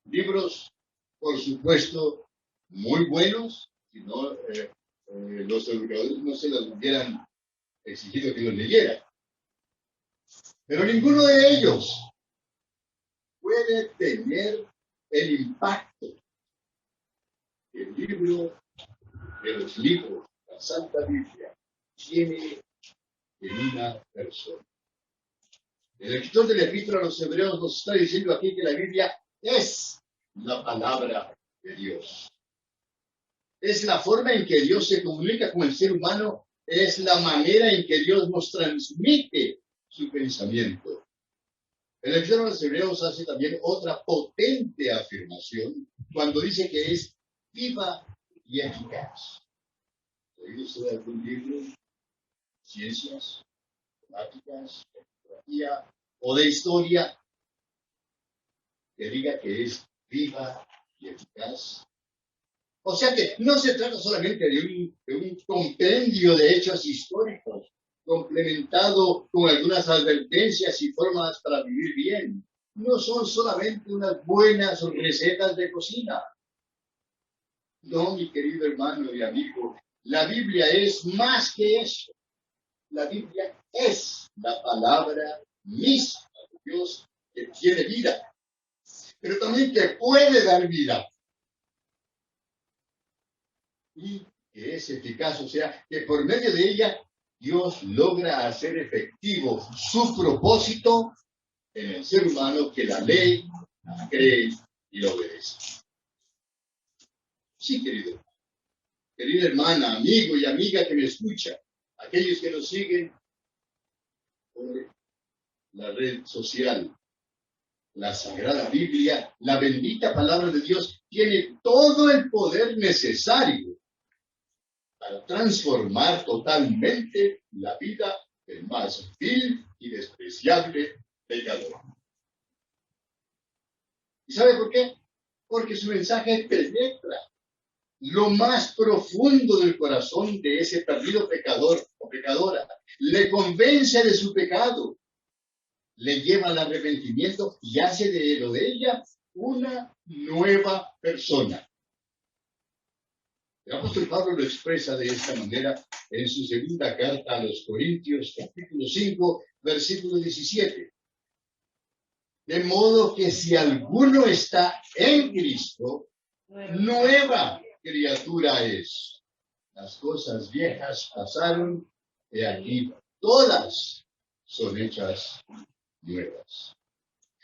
Libros, por supuesto, muy buenos, si no, los educadores no se los hubieran exigido que los leyeran. Pero ninguno de ellos puede tener el impacto que el libro de los libros, la Santa Biblia, tiene en una persona. El escritor del Epístola a los Hebreos nos está diciendo aquí que la Biblia es la palabra de Dios. Es la forma en que Dios se comunica con el ser humano, es la manera en que Dios nos transmite su pensamiento. El escritor a los Hebreos hace también otra potente afirmación cuando dice que es viva y eficaz. ¿Ha oído usted algún libro? Ciencias, matemáticas, tecnología o de historia que diga que es viva y eficaz. O sea que no se trata solamente de un compendio de hechos históricos, complementado con algunas advertencias y formas para vivir bien. No son solamente unas buenas recetas de cocina. No, mi querido hermano y amigo, la Biblia es más que eso. La Biblia es la palabra misma de Dios que tiene vida, pero también que puede dar vida. Y que es eficaz, o sea, que por medio de ella Dios logra hacer efectivo su propósito en el ser humano que la lee, la cree y lo obedece. Sí, querida hermana, amigo y amiga que me escucha, aquellos que nos siguen por la red social, la Sagrada Biblia, la bendita palabra de Dios, tiene todo el poder necesario para transformar totalmente la vida del más vil y despreciable pecador. ¿Y sabe por qué? Porque su mensaje penetra lo más profundo del corazón de ese perdido pecador o pecadora. Le convence de su pecado, le lleva al arrepentimiento y hace de él o de ella una nueva persona. El apóstol Pablo lo expresa de esta manera en su segunda carta a los Corintios, capítulo 5, versículo 17. De modo que si alguno está en Cristo, nueva criatura es. Las cosas viejas pasaron, y aquí todas son hechas nuevas.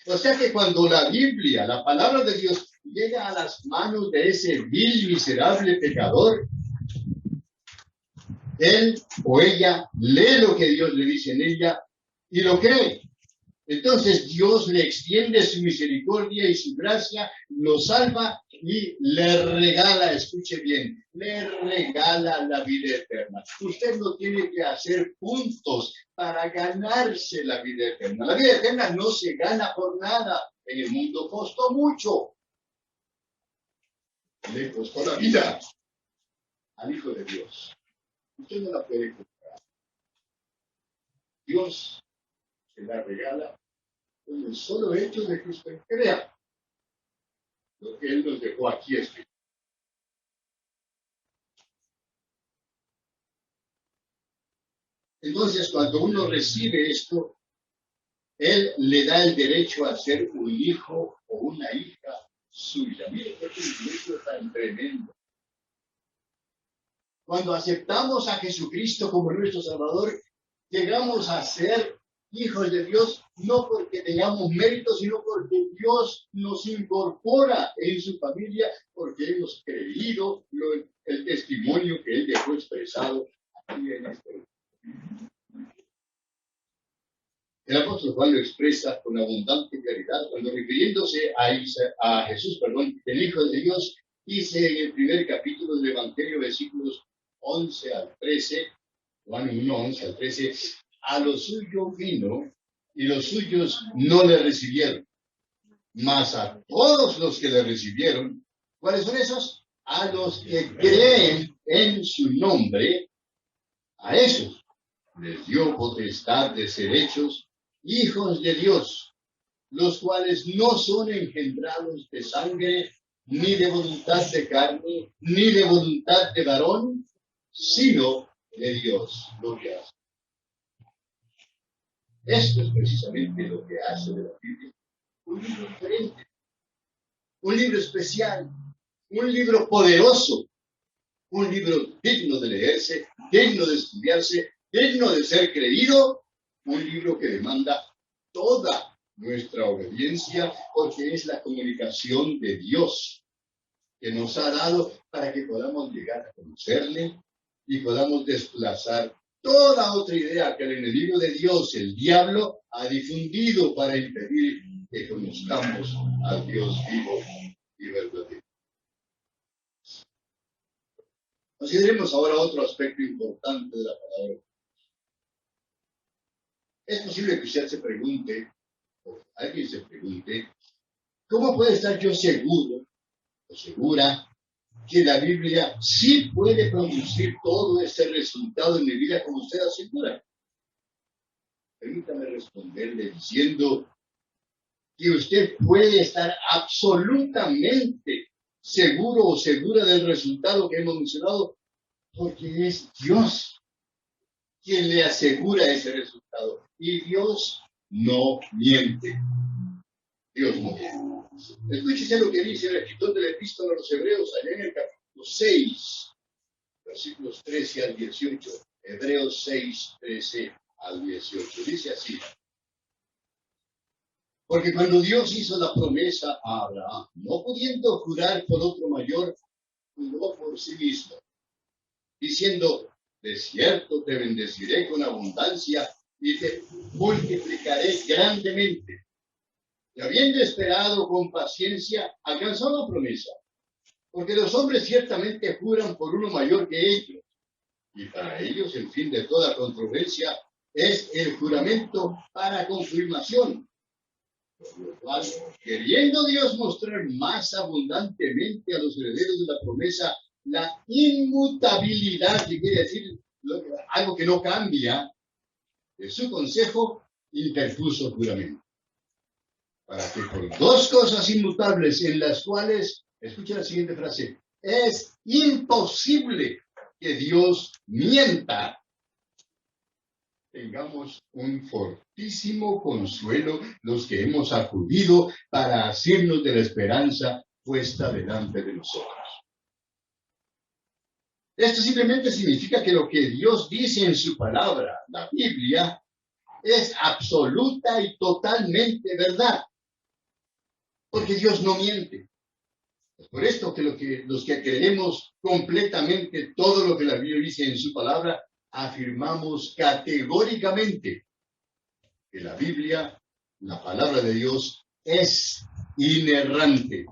O sea que cuando la Biblia, la palabra de Dios, llega a las manos de ese vil, miserable pecador, él o ella lee lo que Dios le dice en ella y lo cree. Entonces Dios le extiende su misericordia y su gracia, lo salva y le regala, escuche bien, le regala la vida eterna. Usted no tiene que hacer puntos para ganarse la vida eterna. La vida eterna no se gana por nada. En el mundo costó mucho. Le costó la vida al Hijo de Dios. Usted no la puede comprar. Dios se la regala con el solo hecho de que usted crea lo que Él nos dejó aquí escrito. Entonces, cuando uno recibe esto, Él le da el derecho a ser un hijo o una hija suya. Mire qué privilegio tan tremendo. Cuando aceptamos a Jesucristo como nuestro Salvador, llegamos a ser hijos de Dios, no porque tengamos méritos, sino porque Dios nos incorpora en su familia, porque hemos creído el testimonio que Él dejó expresado aquí en este. El apóstol Juan lo expresa con abundante claridad cuando refiriéndose a Jesús, el Hijo de Dios, dice en el primer capítulo del Evangelio, versículos 11 al 13, Juan 1, 11 al 13, a lo suyo vino y los suyos no le recibieron. Mas a todos los que le recibieron, ¿cuáles son esos? A los que creen en su nombre, a esos les dio potestad de ser hechos hijos de Dios, los cuales no son engendrados de sangre, ni de voluntad de carne, ni de voluntad de varón, sino de Dios. Lo que hace. Esto es precisamente lo que hace de la Biblia un libro diferente, un libro especial, un libro poderoso, un libro digno de leerse, digno de estudiarse, digno de ser creído, un libro que demanda toda nuestra obediencia porque es la comunicación de Dios que nos ha dado para que podamos llegar a conocerle y podamos desplazar toda otra idea que el enemigo de Dios, el diablo, ha difundido para impedir que conozcamos al Dios vivo y verdadero. Consideremos ahora otro aspecto importante de la palabra. Es posible que usted se pregunte, o alguien se pregunte, ¿cómo puede estar yo seguro o segura que la Biblia sí puede producir todo ese resultado en mi vida como usted asegura? Permítame responderle diciendo que usted puede estar absolutamente seguro o segura del resultado que hemos mencionado, porque es Dios quien le asegura ese resultado. Y Dios no miente. Dios no miente. Escúchese lo que dice el escritor de la Epístola a los Hebreos, allá en el capítulo 6, versículos 13 al 18. Hebreos 6, 13 al 18. Dice así. Porque cuando Dios hizo la promesa a Abraham, no pudiendo jurar por otro mayor, juró por sí mismo, diciendo, de cierto te bendeciré con abundancia y te multiplicaré grandemente. Y habiendo esperado con paciencia, alcanzó la promesa. Porque los hombres ciertamente juran por uno mayor que ellos, Y para ellos el fin de toda controversia es el juramento para confirmación. Por lo cual, queriendo Dios mostrar más abundantemente a los herederos de la promesa la inmutabilidad, que quiere decir algo que no cambia, de su consejo, interpuso juramento. Para que por dos cosas inmutables en las cuales, escucha la siguiente frase, es imposible que Dios mienta, tengamos un fortísimo consuelo los que hemos acudido para asirnos de la esperanza puesta delante de nosotros. Esto simplemente significa que lo que Dios dice en su palabra, la Biblia, es absoluta y totalmente verdad. Porque Dios no miente. Es por esto que los que creemos completamente todo lo que la Biblia dice en su palabra, afirmamos categóricamente que la Biblia, la palabra de Dios, es inerrante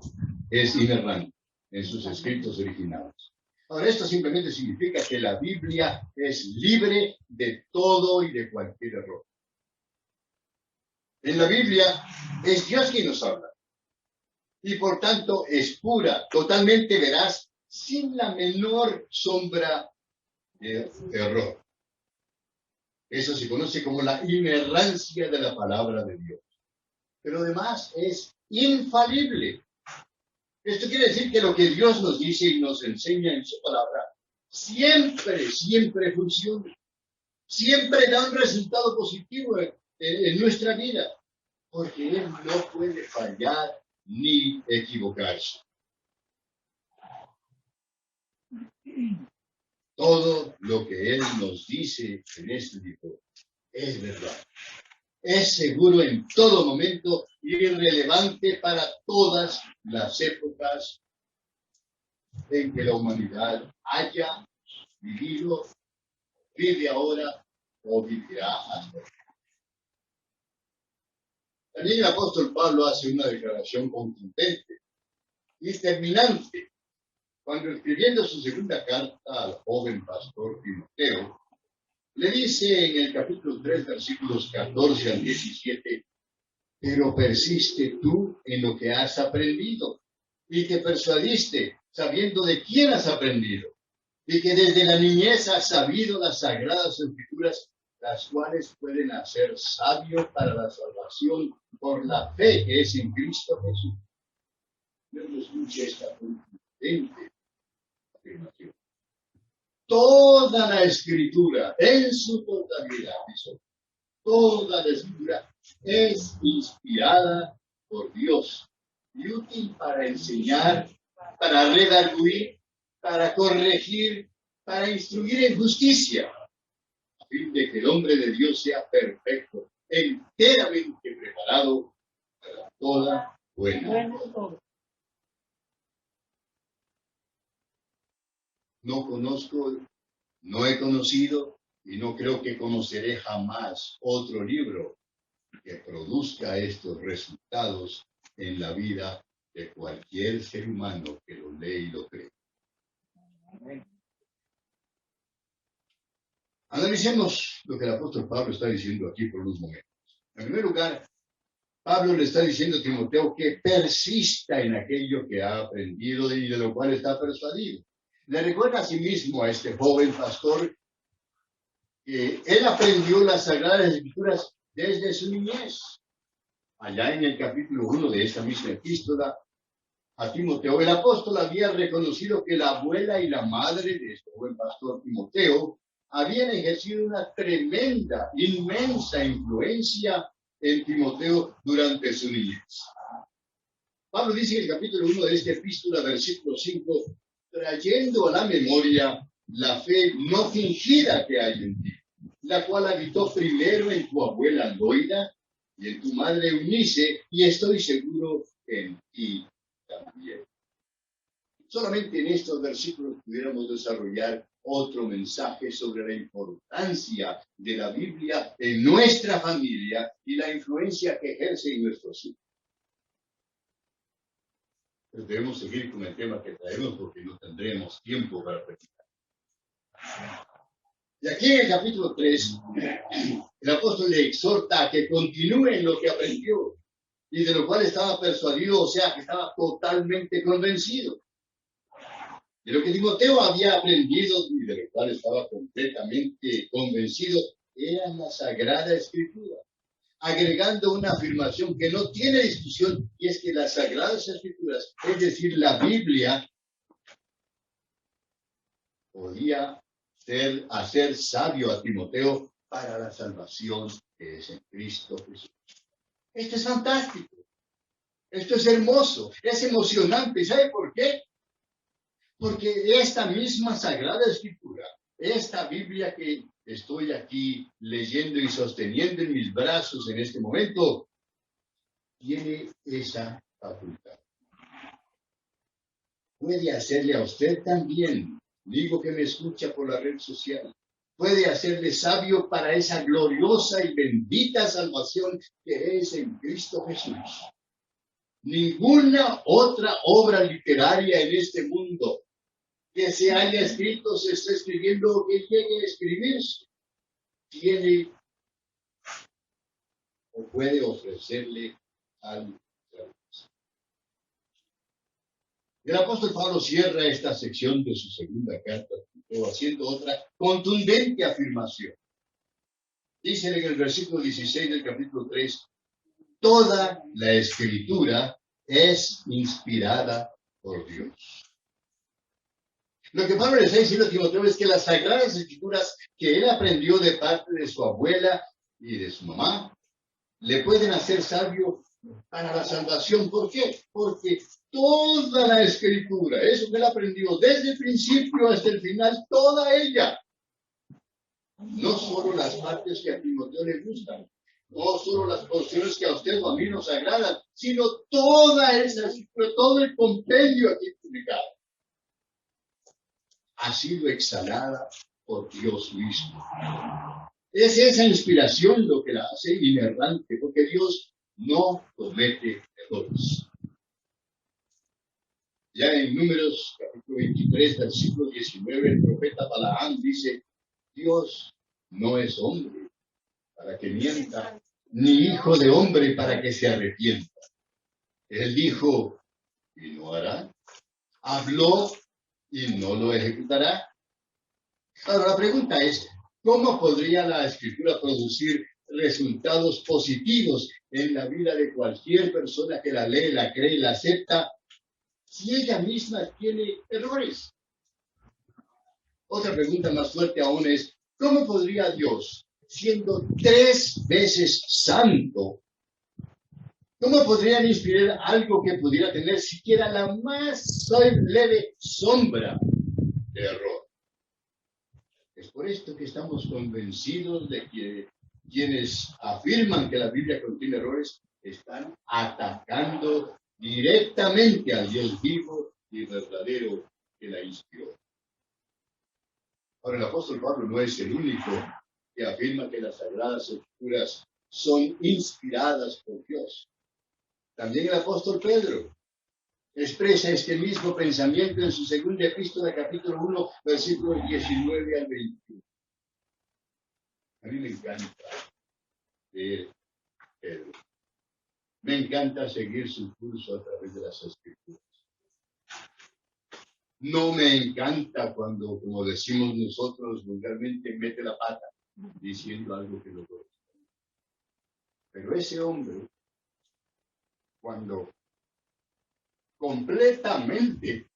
en sus escritos originales. Ahora, esto simplemente significa que la Biblia es libre de todo y de cualquier error. En la Biblia es Dios quien nos habla y por tanto es pura, totalmente veraz, sin la menor sombra de error. Eso se conoce como la inerrancia de la palabra de Dios. Pero además es infalible. Esto quiere decir que lo que Dios nos dice y nos enseña en su palabra siempre funciona. Siempre da un resultado positivo en nuestra vida. Porque Él no puede fallar ni equivocarse. Todo lo que Él nos dice en este libro es verdad. Es seguro en todo momento y relevante para todas las épocas en que la humanidad haya vivido, vive ahora o vivirá hasta hoy. También el apóstol Pablo hace una declaración contundente y terminante cuando escribiendo su segunda carta al joven pastor Timoteo, le dice en el capítulo 3, versículos 14 al 17, pero persiste tú en lo que has aprendido y que persuadiste sabiendo de quién has aprendido y que desde la niñez has sabido las sagradas escrituras, las cuales pueden hacer sabio para la salvación por la fe que es en Cristo Jesús. Dios nos escuche esta contundente afirmación. Toda la escritura en su totalidad, toda la escritura es inspirada por Dios y útil para enseñar, para redarguir, para corregir, para instruir en justicia, a fin de que el hombre de Dios sea perfecto, enteramente preparado para toda buena obra. No conozco, no he conocido y no creo que conoceré jamás otro libro que produzca estos resultados en la vida de cualquier ser humano que lo lee y lo cree. Analicemos lo que el apóstol Pablo está diciendo aquí por unos momentos. En primer lugar, Pablo le está diciendo a Timoteo que persista en aquello que ha aprendido y de lo cual está persuadido. Le recuerda a sí mismo a este joven pastor que él aprendió las Sagradas Escrituras desde su niñez. Allá en el capítulo 1 de esta misma epístola a Timoteo, el apóstol había reconocido que la abuela y la madre de este joven pastor Timoteo habían ejercido una tremenda, inmensa influencia en Timoteo durante su niñez. Pablo dice en el capítulo 1 de esta epístola, versículo 5, trayendo a la memoria la fe no fingida que hay en ti, la cual habitó primero en tu abuela Loida y en tu madre Eunice, y estoy seguro en ti también. Solamente en estos versículos pudiéramos desarrollar otro mensaje sobre la importancia de la Biblia en nuestra familia y la influencia que ejerce en nuestros hijos. Pero debemos seguir con el tema que traemos porque no tendremos tiempo para practicar. Y aquí en el capítulo 3, el apóstol le exhorta a que continúe en lo que aprendió y de lo cual estaba persuadido, o sea, que estaba totalmente convencido. De lo que Timoteo había aprendido y de lo cual estaba completamente convencido era la Sagrada Escritura, agregando una afirmación que no tiene discusión, y es que las Sagradas Escrituras, es decir, la Biblia, podía hacer sabio a Timoteo para la salvación que es en Cristo Jesús. Esto es fantástico, esto es hermoso, es emocionante. ¿Sabe por qué? Porque esta misma Sagrada Escritura, esta Biblia que estoy aquí leyendo y sosteniendo en mis brazos en este momento, tiene esa facultad. Puede hacerle a usted también, digo que me escucha por la red social, puede hacerle sabio para esa gloriosa y bendita salvación que es en Cristo Jesús. Ninguna otra obra literaria en este mundo que se haya escrito, se está escribiendo o que llegue a escribirse, tiene o puede ofrecerle algo. El apóstol Pablo cierra esta sección de su segunda carta, haciendo otra contundente afirmación. Dice en el versículo 16 del capítulo 3, toda la Escritura es inspirada por Dios. Lo que Pablo le está diciendo a Timoteo es que las Sagradas Escrituras que él aprendió de parte de su abuela y de su mamá, le pueden hacer sabio para la salvación. ¿Por qué? Porque toda la Escritura, eso que él aprendió desde el principio hasta el final, toda ella, no solo las partes que a Timoteo le gustan, no solo las porciones que a usted o a mí nos agradan, sino toda esa Escritura, todo el compendio aquí publicado, ha sido exhalada por Dios mismo. Es esa inspiración lo que la hace inerrante, porque Dios no comete errores. Ya en Números, capítulo 23, versículo 19, el profeta Balaam dice, Dios no es hombre para que mienta, ni hijo de hombre para que se arrepienta. Él dijo, y no hará. Habló, y no lo ejecutará. Ahora, la pregunta es, ¿cómo podría la Escritura producir resultados positivos en la vida de cualquier persona que la lee, la cree, la acepta, si ella misma tiene errores? Otra pregunta más fuerte aún es, ¿cómo podría Dios, siendo 3 veces santo, cómo podrían inspirar algo que pudiera tener siquiera la más leve sombra de error? Es por esto que estamos convencidos de que quienes afirman que la Biblia contiene errores están atacando directamente al Dios vivo y verdadero que la inspiró. Ahora, el apóstol Pablo no es el único que afirma que las Sagradas Escrituras son inspiradas por Dios. También el apóstol Pedro expresa este mismo pensamiento en su segunda epístola, capítulo 1, versículos 19 al 21. A mí me encanta leer Pedro. Me encanta seguir su curso a través de las Escrituras. No me encanta cuando, como decimos nosotros vulgarmente, mete la pata diciendo algo que no corresponde. Pero ese hombre, cuando completamente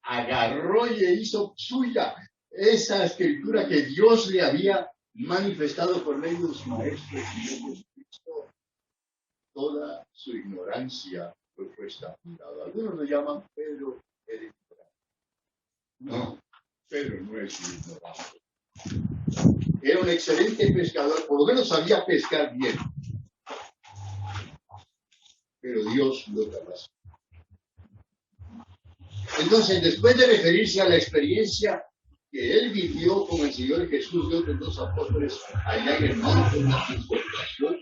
agarró y hizo suya esa escritura que Dios le había manifestado por medio de su maestro Jesucristo, toda su ignorancia fue puesta a un lado. Algunos lo llaman Pedro el ignorante. No, Pedro no es un ignorante. Era un excelente pescador, por lo menos sabía pescar bien. Pero Dios lo capacitó. Entonces, después de referirse a la experiencia que él vivió con el Señor Jesús y otros 2 apóstoles allá en el monte, en la transfiguración,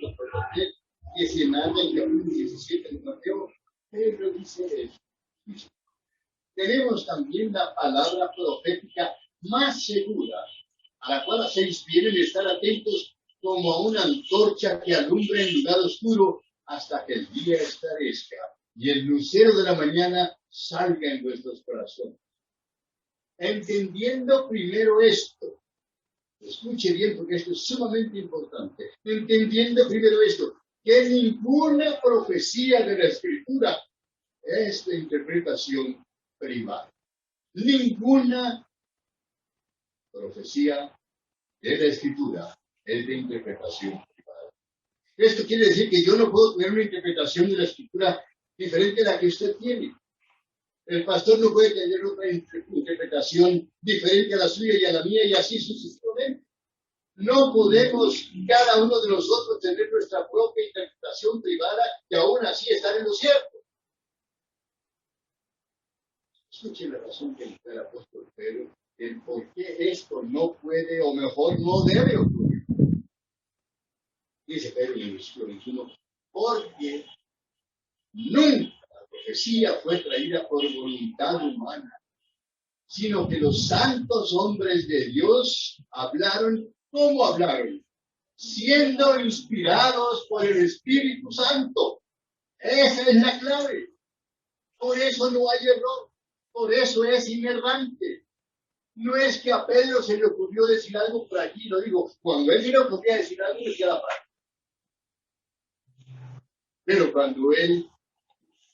que se narra en el capítulo 17 de Mateo, Pedro dice eso. Tenemos también la palabra profética más segura a la cual hacéis bien en estar atentos como a una antorcha que alumbra en lugar oscuro hasta que el día esclarezca y el lucero de la mañana salga en vuestros corazones. Entendiendo primero esto, escuche bien porque esto es sumamente importante, entendiendo primero esto, que ninguna profecía de la Escritura es de interpretación privada. Ninguna profecía de la Escritura es de interpretación privada. Esto quiere decir que yo no puedo tener una interpretación de la Escritura diferente a la que usted tiene. El pastor no puede tener otra interpretación diferente a la suya y a la mía y así sucesivamente. No podemos cada uno de nosotros tener nuestra propia interpretación privada y aún así estar en lo cierto. Escuchen la razón que el apóstol Pedro, el por qué esto no puede o mejor no debe ocurrir. Dice Pedro en el versículo 21, porque nunca la profecía fue traída por voluntad humana, sino que los santos hombres de Dios hablaron. ¿Cómo hablaron? Siendo inspirados por el Espíritu Santo. Esa es la clave. Por eso no hay error. Por eso es inerrante. No es que a Pedro se le ocurrió decir algo por aquí. Lo digo, cuando él se le ocurría decir algo, le queda para. Pero cuando él,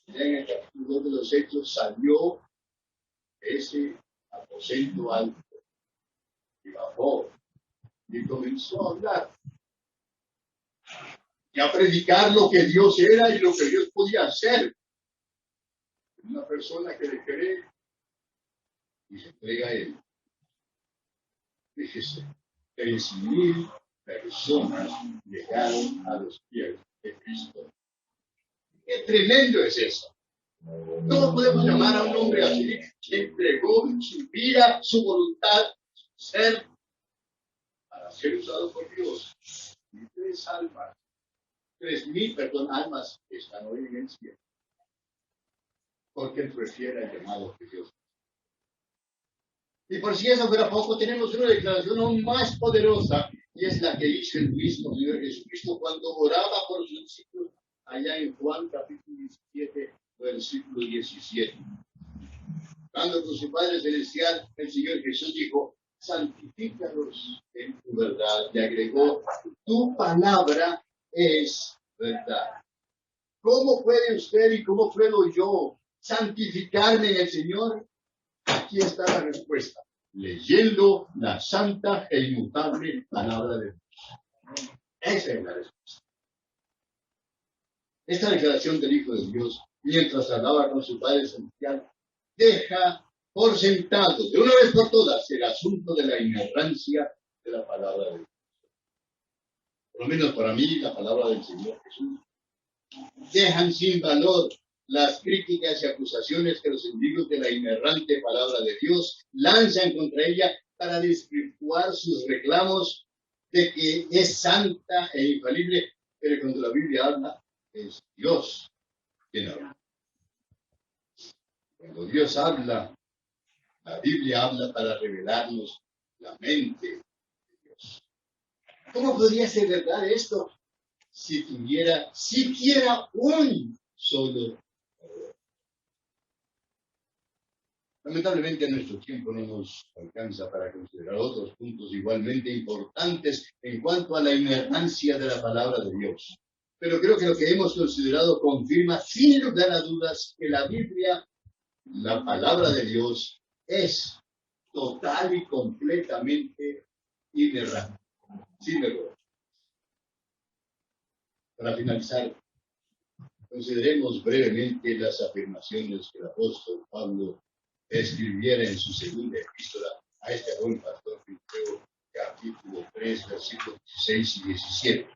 en el capítulo 2 de los Hechos, salió ese aposento alto y bajó y comenzó a hablar y a predicar lo que Dios era y lo que Dios podía hacer. Una persona que le cree y se entrega a él. Fíjese, 3,000 personas llegaron a los pies de Cristo. ¡Qué tremendo es eso! ¿Cómo podemos llamar a un hombre así que entregó su vida, su voluntad, su ser, para ser usado por Dios? Y 3,000 almas que están hoy en el cielo. Porque él prefiere el llamado de Dios. Y por si eso fuera poco, tenemos una declaración aún más poderosa, y es la que hizo el mismo Señor Jesucristo cuando oraba por sus discípulos allá en Juan capítulo 17, versículo 17. Cuando con su Padre Celestial, el Señor Jesús dijo, santifícalos en tu verdad, y agregó, tu palabra es verdad. ¿Cómo puede usted y cómo puedo yo santificarme en el Señor? Aquí está la respuesta. Leyendo la santa e inmutable palabra de Dios. Esa es la respuesta. Esta declaración del Hijo de Dios, mientras hablaba con su Padre Celestial, deja por sentado, de una vez por todas, el asunto de la inerrancia de la palabra de Dios. Por lo menos para mí, la palabra del Señor Jesús. Dejan sin valor las críticas y acusaciones que los enemigos de la inerrante palabra de Dios lanzan contra ella para desvirtuar sus reclamos de que es santa e infalible, pero cuando la Biblia habla, es Dios quien habla. Cuando Dios habla, la Biblia habla para revelarnos la mente de Dios. ¿Cómo podría ser verdad esto si tuviera siquiera un solo? Lamentablemente nuestro tiempo no nos alcanza para considerar otros puntos igualmente importantes en cuanto a la inerrancia de la palabra de Dios. Pero creo que lo que hemos considerado confirma sin lugar a dudas que la Biblia, la palabra de Dios, es total y completamente inerrante, sin error. Para finalizar, consideremos brevemente las afirmaciones que el apóstol Pablo escribiera en su segunda epístola a este buen pastor Timoteo, capítulo 3, versículos 16 y 17.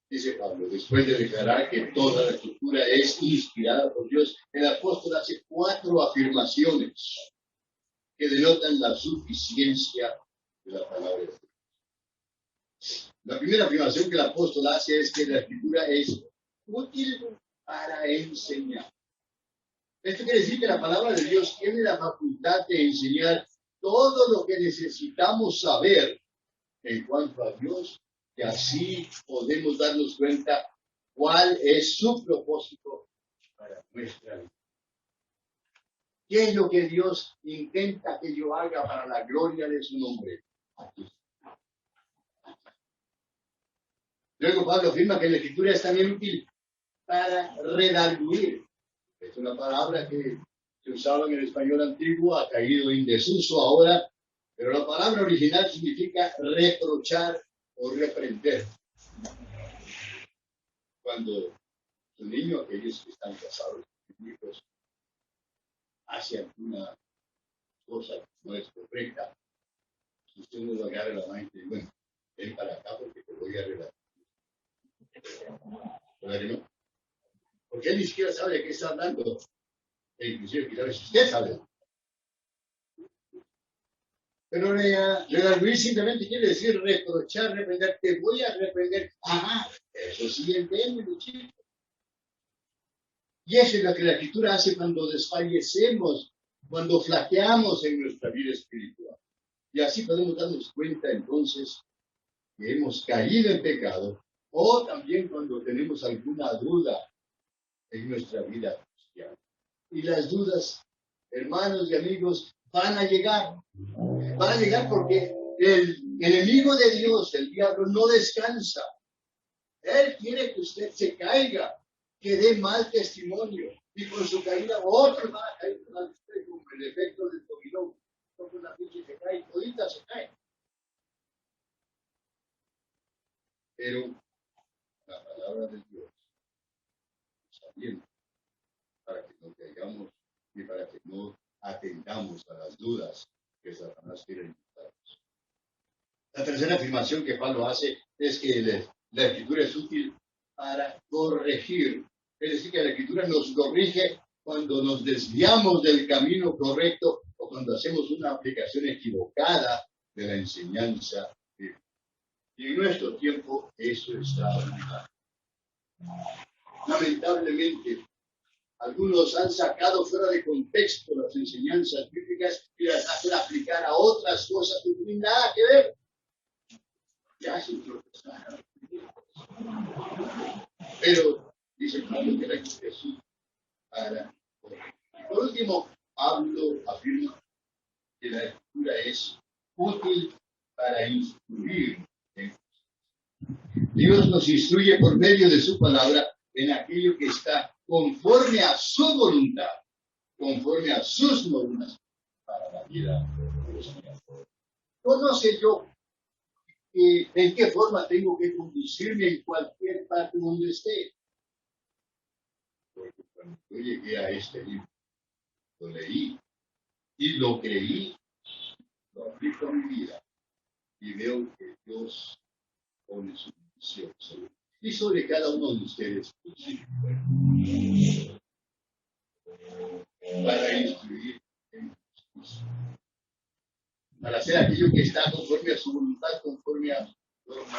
Dice Pablo, después de declarar que toda la Escritura es inspirada por Dios, el apóstol hace 4 afirmaciones que denotan la suficiencia de la palabra de Dios. La primera afirmación que el apóstol hace es que la Escritura es útil para enseñar. Esto quiere decir que la palabra de Dios tiene la facultad de enseñar todo lo que necesitamos saber en cuanto a Dios, y así podemos darnos cuenta cuál es su propósito para nuestra vida. ¿Qué es lo que Dios intenta que yo haga para la gloria de su nombre? Aquí. Luego Pablo afirma que la escritura es también útil para redarguir. Es una palabra que se usaba en el español antiguo, ha caído en desuso ahora, pero la palabra original significa reprochar o reprender. Cuando un niño, aquellos que están casados, hijos, hace alguna cosa que no es correcta, usted no lo agarra la mano y dice, bueno, ven para acá porque te voy a arreglar. ¿Verdad que no? Porque él ni siquiera sabe de qué está hablando. E inclusive quizás usted sabe. Pero redarguir simplemente quiere decir reprochar, reprender. Te voy a reprender. Ajá, eso sí entiende, chico. Y eso es lo que la Escritura hace cuando desfallecemos, cuando flaqueamos en nuestra vida espiritual. Y así podemos darnos cuenta entonces que hemos caído en pecado, o también cuando tenemos alguna duda en nuestra vida cristiana. Y las dudas, hermanos y amigos, van a llegar. Van a llegar porque el enemigo de Dios, el diablo, no descansa. Él quiere que usted se caiga, que dé mal testimonio. Y con su caída, otros van a caer con usted, como el efecto del dominó. Porque una pinche se cae, todita se cae. Pero la palabra de Dios está bien para que no caigamos y para que no atendamos a las dudas que Satanás quiere invitarnos. La tercera afirmación que Pablo hace es que la Escritura es útil para corregir. Es decir, que la Escritura nos corrige cuando nos desviamos del camino correcto o cuando hacemos una aplicación equivocada de la enseñanza bíblica. Y en nuestro tiempo eso está olvidado. Lamentablemente, algunos han sacado fuera de contexto las enseñanzas bíblicas y las hacen aplicar a otras cosas que no tienen nada que ver. Ya se tropezaron. Pero dice Pablo que la Escritura es útil para corregir. Por último, Pablo afirma que la Escritura es útil para instruir. Dios nos instruye por medio de su palabra en aquello que está conforme a su voluntad, conforme a sus normas para la vida cristiana. No sé yo en qué forma tengo que conducirme en cualquier parte donde esté. Porque cuando yo llegué a este libro, lo leí y lo creí, lo aplico a mi vida y veo que Dios pone su misión y sobre cada uno de ustedes para instruir en justicia, para hacer aquello que está conforme a su voluntad, conforme a su norma.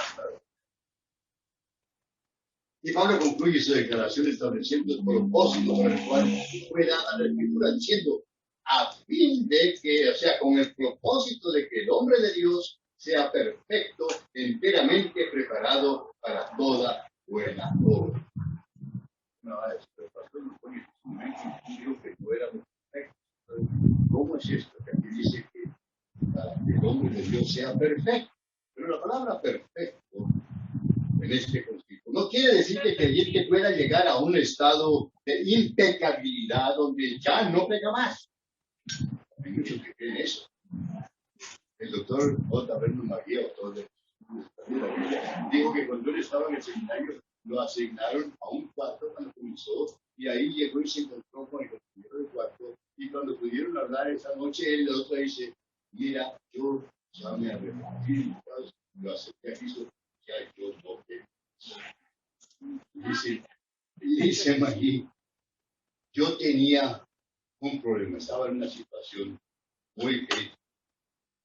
Y Pablo concluye su declaración estableciendo el propósito por el cual fue dada la Escritura, diciendo a fin de que, o sea, con el propósito de que el hombre de Dios sea perfecto, enteramente preparado para toda buena obra. No, el pastor nos pone en dijo que no éramos perfectos. ¿Cómo es esto? Que aquí dice que para que el hombre de Dios sea perfecto. Pero la palabra perfecto en este conflicto no quiere decir que el creyente pueda llegar a un estado de impecabilidad donde ya no pega más. Hay muchos que creen eso. El doctor J. Vernon Maguía, autor de dijo que cuando él estaba en el seminario lo asignaron a un cuarto cuando comenzó y ahí llegó y se encontró con el compañero del cuarto y cuando pudieron hablar esa noche él el otro dice, mira, yo ya me arrepentí, lo acepté a Cristo, ya yo no tengo. Dice Magui, yo tenía un problema, estaba en una situación muy crítica.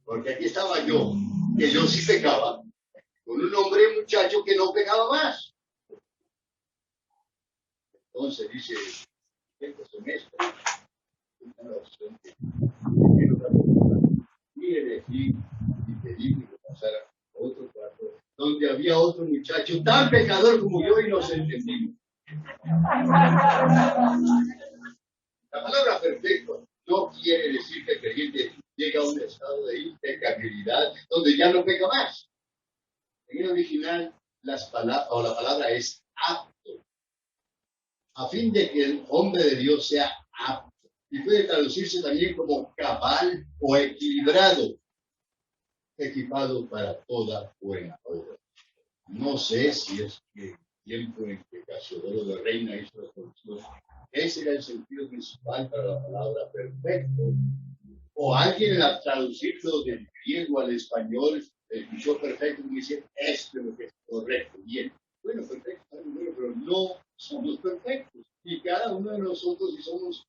Porque aquí estaba yo, que yo sí pecaba, con un hombre muchacho que no pecaba más. Entonces dice, este semestre, una opción que y elegí y pedí que me pasara a otro cuarto, donde había otro muchacho tan pecador como yo y nos entendimos. La palabra perfecto no quiere decir que el creyente llega a un estado de impecabilidad donde ya no peca más. En el original, la palabra es apto, a fin de que el hombre de Dios sea apto. Y puede traducirse también como cabal o equilibrado, equipado para toda buena obra. No sé si es que el tiempo en que Casiodoro de Reina hizo la traducción, ese era el sentido principal para la palabra perfecto. O alguien al traducirlo del griego al español escuchó perfecto y dice, esto es lo que es correcto, bien. Bueno, perfecto, bueno, pero no somos perfectos. Y cada uno de nosotros, si somos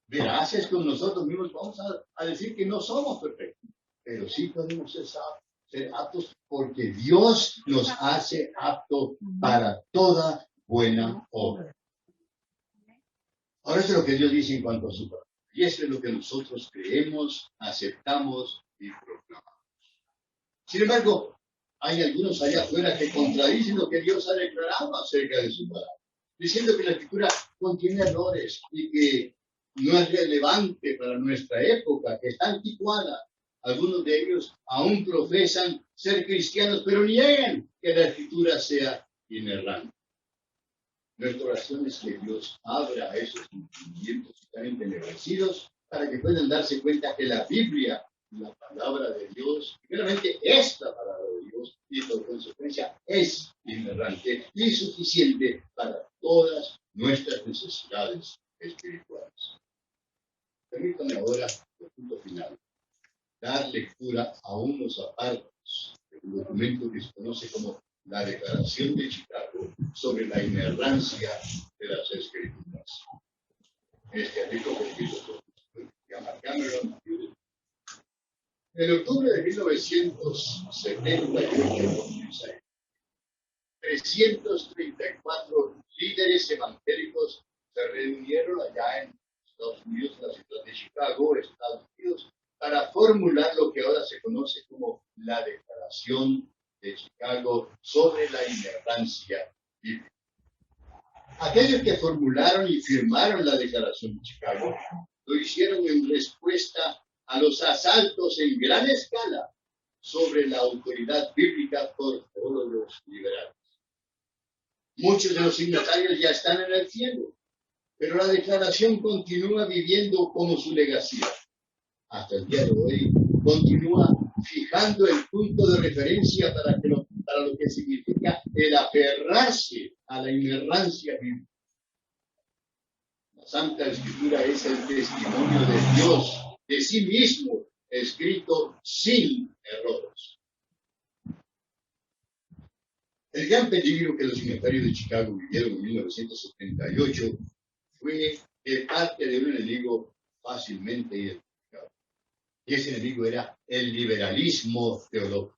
veraces con nosotros mismos, vamos a decir que no somos perfectos. Pero sí podemos ser aptos porque Dios nos hace aptos para toda buena obra. Ahora eso es lo que Dios dice en cuanto a su palabra. Y eso es lo que nosotros creemos, aceptamos y proclamamos. Sin embargo, hay algunos allá afuera que contradicen lo que Dios ha declarado acerca de su palabra, diciendo que la Escritura contiene errores y que no es relevante para nuestra época, que está anticuada. Algunos de ellos aún profesan ser cristianos, pero niegan que la Escritura sea inerrante. Nuestra oración es que Dios abra a esos entendimientos que están entenebrecidos para que puedan darse cuenta que la Biblia, la palabra de Dios, primeramente es la palabra de Dios y por consecuencia es inerrante y suficiente para todas nuestras necesidades espirituales. Permítanme ahora, el punto final, dar lectura a unos apartes de un documento que se conoce como la Declaración de Chicago sobre la inerrancia de las Escrituras. Este artículo se llama Cameron Hewitt. En octubre de 1978, 334 líderes evangélicos se reunieron allá en Estados Unidos, en la ciudad de Chicago, Estados Unidos, para formular lo que ahora se conoce como la Declaración de Chicago sobre la inerrancia bíblica. Aquellos que formularon y firmaron la Declaración de Chicago lo hicieron en respuesta a los asaltos en gran escala sobre la autoridad bíblica por teólogos liberales. Muchos de los signatarios ya están en el cielo, pero la declaración continúa viviendo como su legacía. Hasta el día de hoy continúa fijando el punto de referencia para lo que significa el aferrarse a la inerrancia bíblica. La Santa Escritura es el testimonio de Dios, de sí mismo, escrito sin errores. El gran peligro que los signatarios de Chicago vivieron en 1978 fue de parte de un enemigo fácilmente identificado. Y ese enemigo era el liberalismo teológico.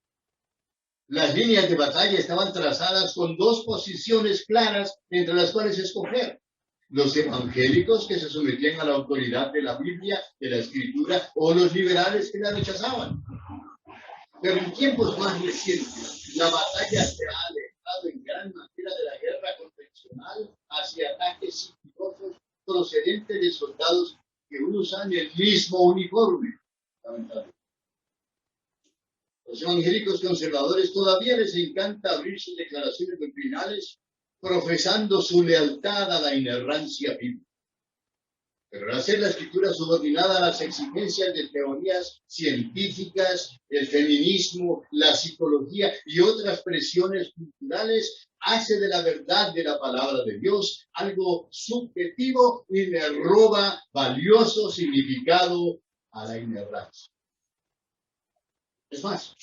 Las líneas de batalla estaban trazadas con dos posiciones claras entre las cuales escoger. Los evangélicos que se sometían a la autoridad de la Biblia, de la Escritura, o los liberales que la rechazaban. Pero en tiempos más recientes, la batalla se ha alejado en gran manera de la guerra convencional hacia ataques sigilosos procedentes de soldados que usan el mismo uniforme. Los evangélicos conservadores todavía les encanta abrir sus declaraciones doctrinales profesando su lealtad a la inerrancia bíblica. Pero al hacer la Escritura subordinada a las exigencias de teorías científicas, el feminismo, la psicología y otras presiones culturales, hace de la verdad de la palabra de Dios algo subjetivo y le roba valioso significado a la inerrancia. Es más,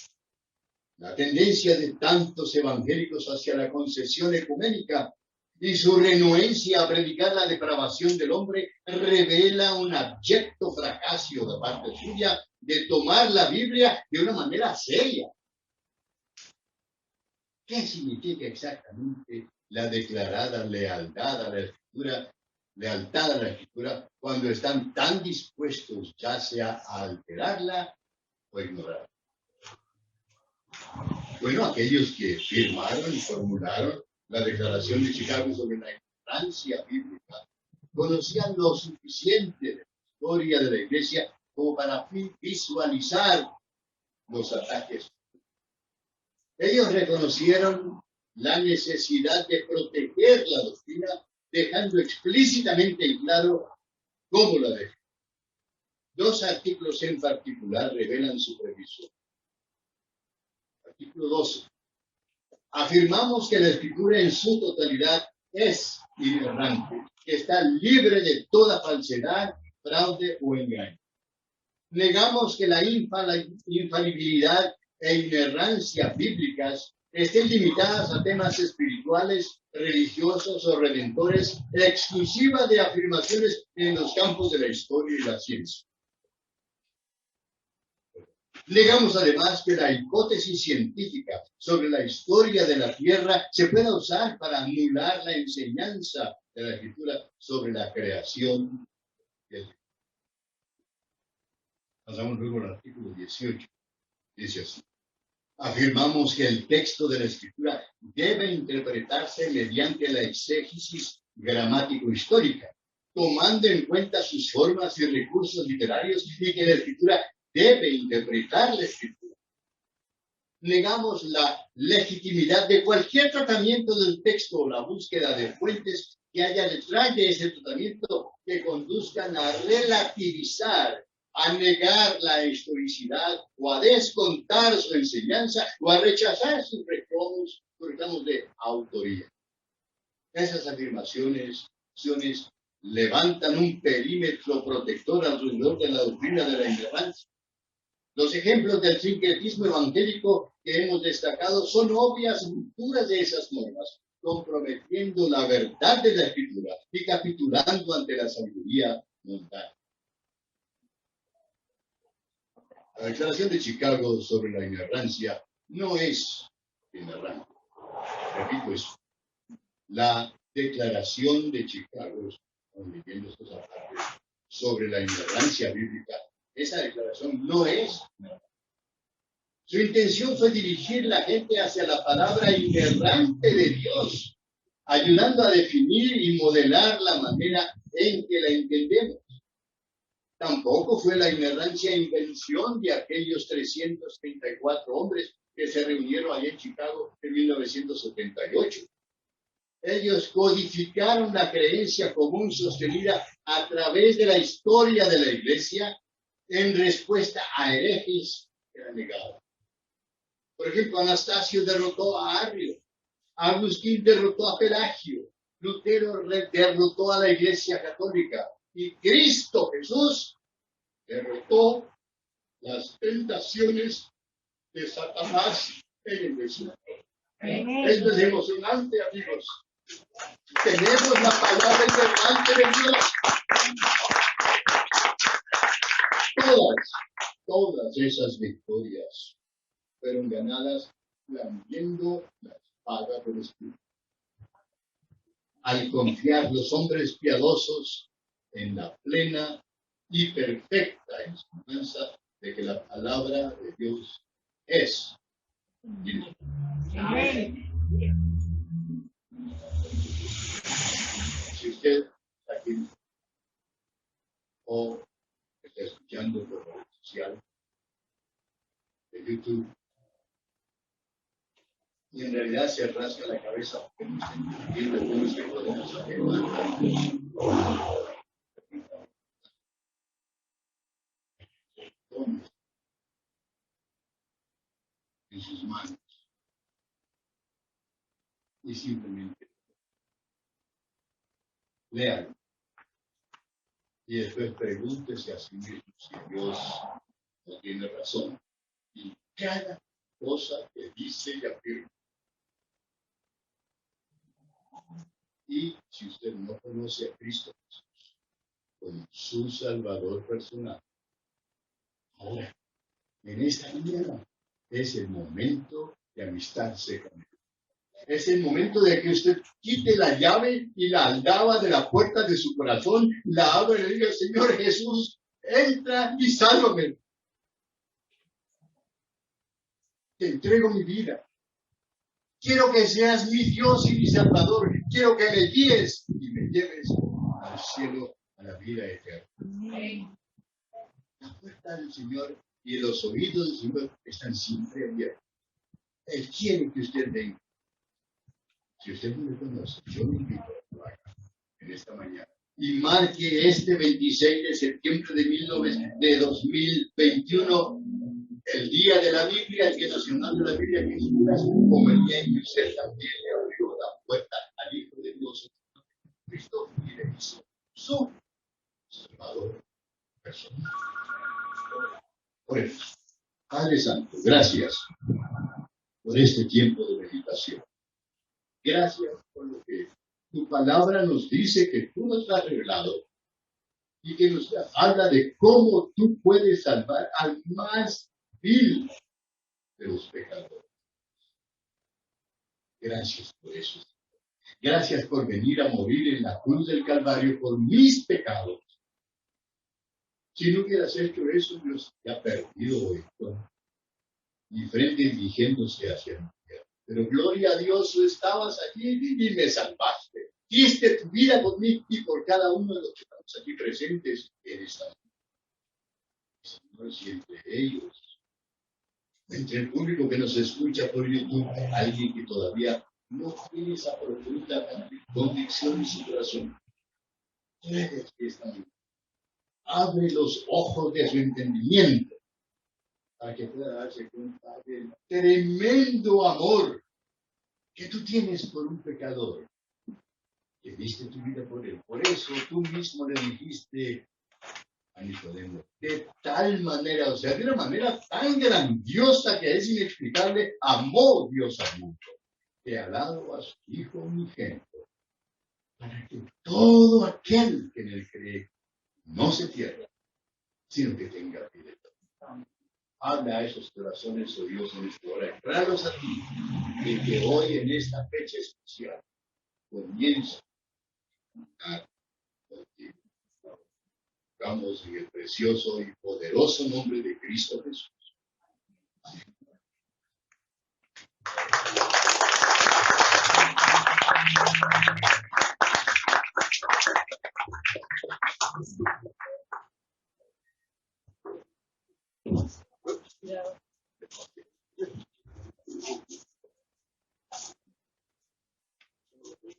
la tendencia de tantos evangélicos hacia la concesión ecuménica y su renuencia a predicar la depravación del hombre revela un abyecto fracaso de parte suya de tomar la Biblia de una manera seria. ¿Qué significa exactamente la declarada lealtad a la Escritura lealtad a la Escritura cuando están tan dispuestos ya sea a alterarla o ignorarla. Bueno, aquellos que firmaron y formularon la Declaración de Chicago sobre la ignorancia bíblica conocían lo suficiente de la historia de la Iglesia como para visualizar los ataques. Ellos reconocieron la necesidad de proteger la doctrina, dejando explícitamente en claro cómo la defienden. Dos artículos en particular revelan su previsión. Artículo 12. Afirmamos que la Escritura en su totalidad es inerrante, que está libre de toda falsedad, fraude o engaño. Negamos que la infalibilidad e inerrancia bíblicas estén limitadas a temas espirituales, religiosos o redentores, exclusiva de afirmaciones en los campos de la historia y la ciencia. Negamos además que la hipótesis científica sobre la historia de la Tierra se pueda usar para anular la enseñanza de la Escritura sobre la creación del mundo. Pasamos luego al artículo 18. Dice así. Afirmamos que el texto de la Escritura debe interpretarse mediante la exégesis gramático-histórica, tomando en cuenta sus formas y recursos literarios, y que la Escritura debe interpretar la Escritura. Negamos la legitimidad de cualquier tratamiento del texto o la búsqueda de fuentes que haya detrás de ese tratamiento que conduzcan a relativizar, a negar la historicidad o a descontar su enseñanza o a rechazar sus reclamos de autoría. Esas afirmaciones levantan un perímetro protector alrededor de la doctrina de la inerrancia. Los ejemplos del sincretismo evangélico que hemos destacado son obvias rupturas de esas normas, comprometiendo la verdad de la Escritura y capitulando ante la sabiduría mundana. La Declaración de Chicago sobre la inerrancia no es inerrante. Repito eso. La Declaración de Chicago, sobre la inerrancia bíblica, esa declaración no es inerrante. Su intención fue dirigir la gente hacia la palabra inerrante de Dios, ayudando a definir y modelar la manera en que la entendemos. Tampoco fue la inerrancia invención de aquellos 334 hombres que se reunieron allí en Chicago en 1978. Ellos codificaron la creencia común sostenida a través de la historia de la Iglesia en respuesta a herejes que eran negados. Por ejemplo, Anastasio derrotó a Arrio, Agustín derrotó a Pelagio, Lutero derrotó a la Iglesia Católica y Cristo Jesús derrotó las tentaciones de Satanás en el desierto. Esto es emocionante, amigos. Tenemos la palabra inerrante de Dios. Todas esas victorias fueron ganadas blandiendo la espada del Espíritu. Al confiar los hombres piadosos en la plena y perfecta enseñanza de que la palabra de Dios es Dios. Amén. Si usted está aquí o está escuchando por la red social de YouTube y en realidad se rasca la cabeza porque no está entendiendo cómo es que podemos afirmar en sus manos y simplemente léalo y después pregúntese a sí mismo si Dios no tiene razón y cada cosa que dice y afirma. Y si usted no conoce a Cristo Jesús como su Salvador personal, ahora, en esta mañana, es el momento de amistarse con Él. Es el momento de que usted quite la llave y la aldaba de la puerta de su corazón, la abra y le diga, Señor Jesús, entra y sálvame. Te entrego mi vida. Quiero que seas mi Dios y mi Salvador. Quiero que me guíes y me lleves al cielo, a la vida eterna. La puerta del Señor y los oídos del Señor están siempre abiertos. Él quiere que usted venga. Si usted no me conoce, yo le invito a que lo haga en esta mañana. Y marque este 26 de septiembre de 2021, el día de la Biblia, el Día Nacional de la Biblia, que es como el día en que usted también le abrió la puerta al Hijo de Dios, Cristo, y le hizo su Salvador personal. Por eso, Padre Santo, gracias por este tiempo de meditación. Gracias por lo que tu palabra nos dice que tú nos has revelado y que nos habla de cómo tú puedes salvar al más vil de los pecadores. Gracias por eso. Gracias por venir a morir en la cruz del Calvario por mis pecados. Si no hubieras hecho eso, Dios te ha perdido hoy. Mi frente dirigiéndose hacia mí. Pero gloria a Dios, tú estabas allí y me salvaste. Diste tu vida por mí y por cada uno de los que estamos aquí presentes en esta noche. Señor, si entre ellos, entre el público que nos escucha por YouTube, alguien que todavía no tiene esa profunda convicción en su corazón, puedes que esta noche abre los ojos de su entendimiento para que pueda darse cuenta del tremendo amor que tú tienes por un pecador, que diste tu vida por él. Por eso tú mismo le dijiste a Nicodemo, de tal manera, o sea, de una manera tan grandiosa que es inexplicable, amó Dios al mundo, que ha dado a su Hijo unigénito, para que todo aquel que en él cree no se pierda, sino que tenga vida eterna. Habla a esos corazones, oh Dios, en esta hora. Tráelos a ti, de que hoy, en esta fecha especial, comienza a dar contigo. Vamos en el precioso y poderoso nombre de Cristo Jesús.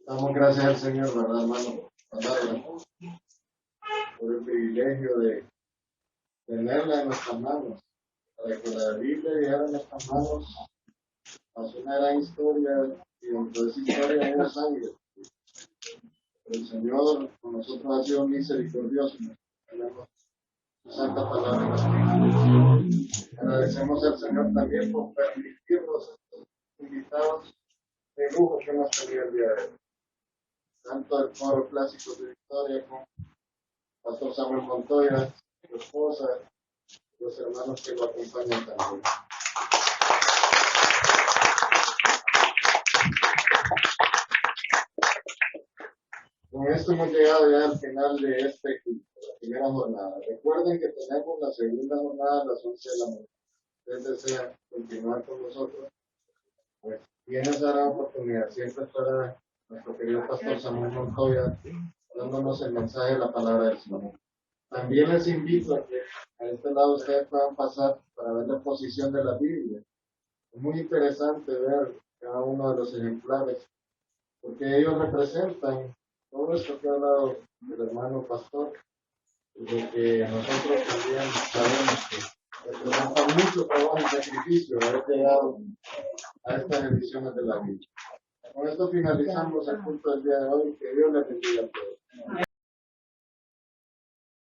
Damos gracias al Señor, ¿verdad, hermano? Por el privilegio de tenerla en nuestras manos, para que la Biblia llegara en nuestras manos. Pasó una gran historia, y dentro de esa historia hubo sangre. Pero el Señor con nosotros ha sido misericordioso. Tenemos su santa palabra. Agradecemos al Señor también por permitirnos estos invitados de lujo que hemos tenido el día de hoy. Tanto el Foro Clásico de Victoria como Pastor Samuel Montoya, su esposa, los hermanos que lo acompañan también. Con esto hemos llegado ya al final de este culto, la primera jornada. Recuerden que tenemos la segunda jornada a las 11 de la mañana. Ustedes desean continuar con nosotros, pues tienen esa gran oportunidad. Siempre estará nuestro querido Pastor Samuel Montoya dándonos el mensaje de la palabra del Señor. También les invito a que a este lado ustedes puedan pasar para ver la exposición de la Biblia. Es muy interesante ver cada uno de los ejemplares, porque ellos representan todo esto que ha hablado el hermano pastor, y de que nosotros también sabemos que representa mucho trabajo y sacrificio haber llegado a estas ediciones de la Biblia. Con esto finalizamos el culto del día de hoy. Que Dios les bendiga a todos.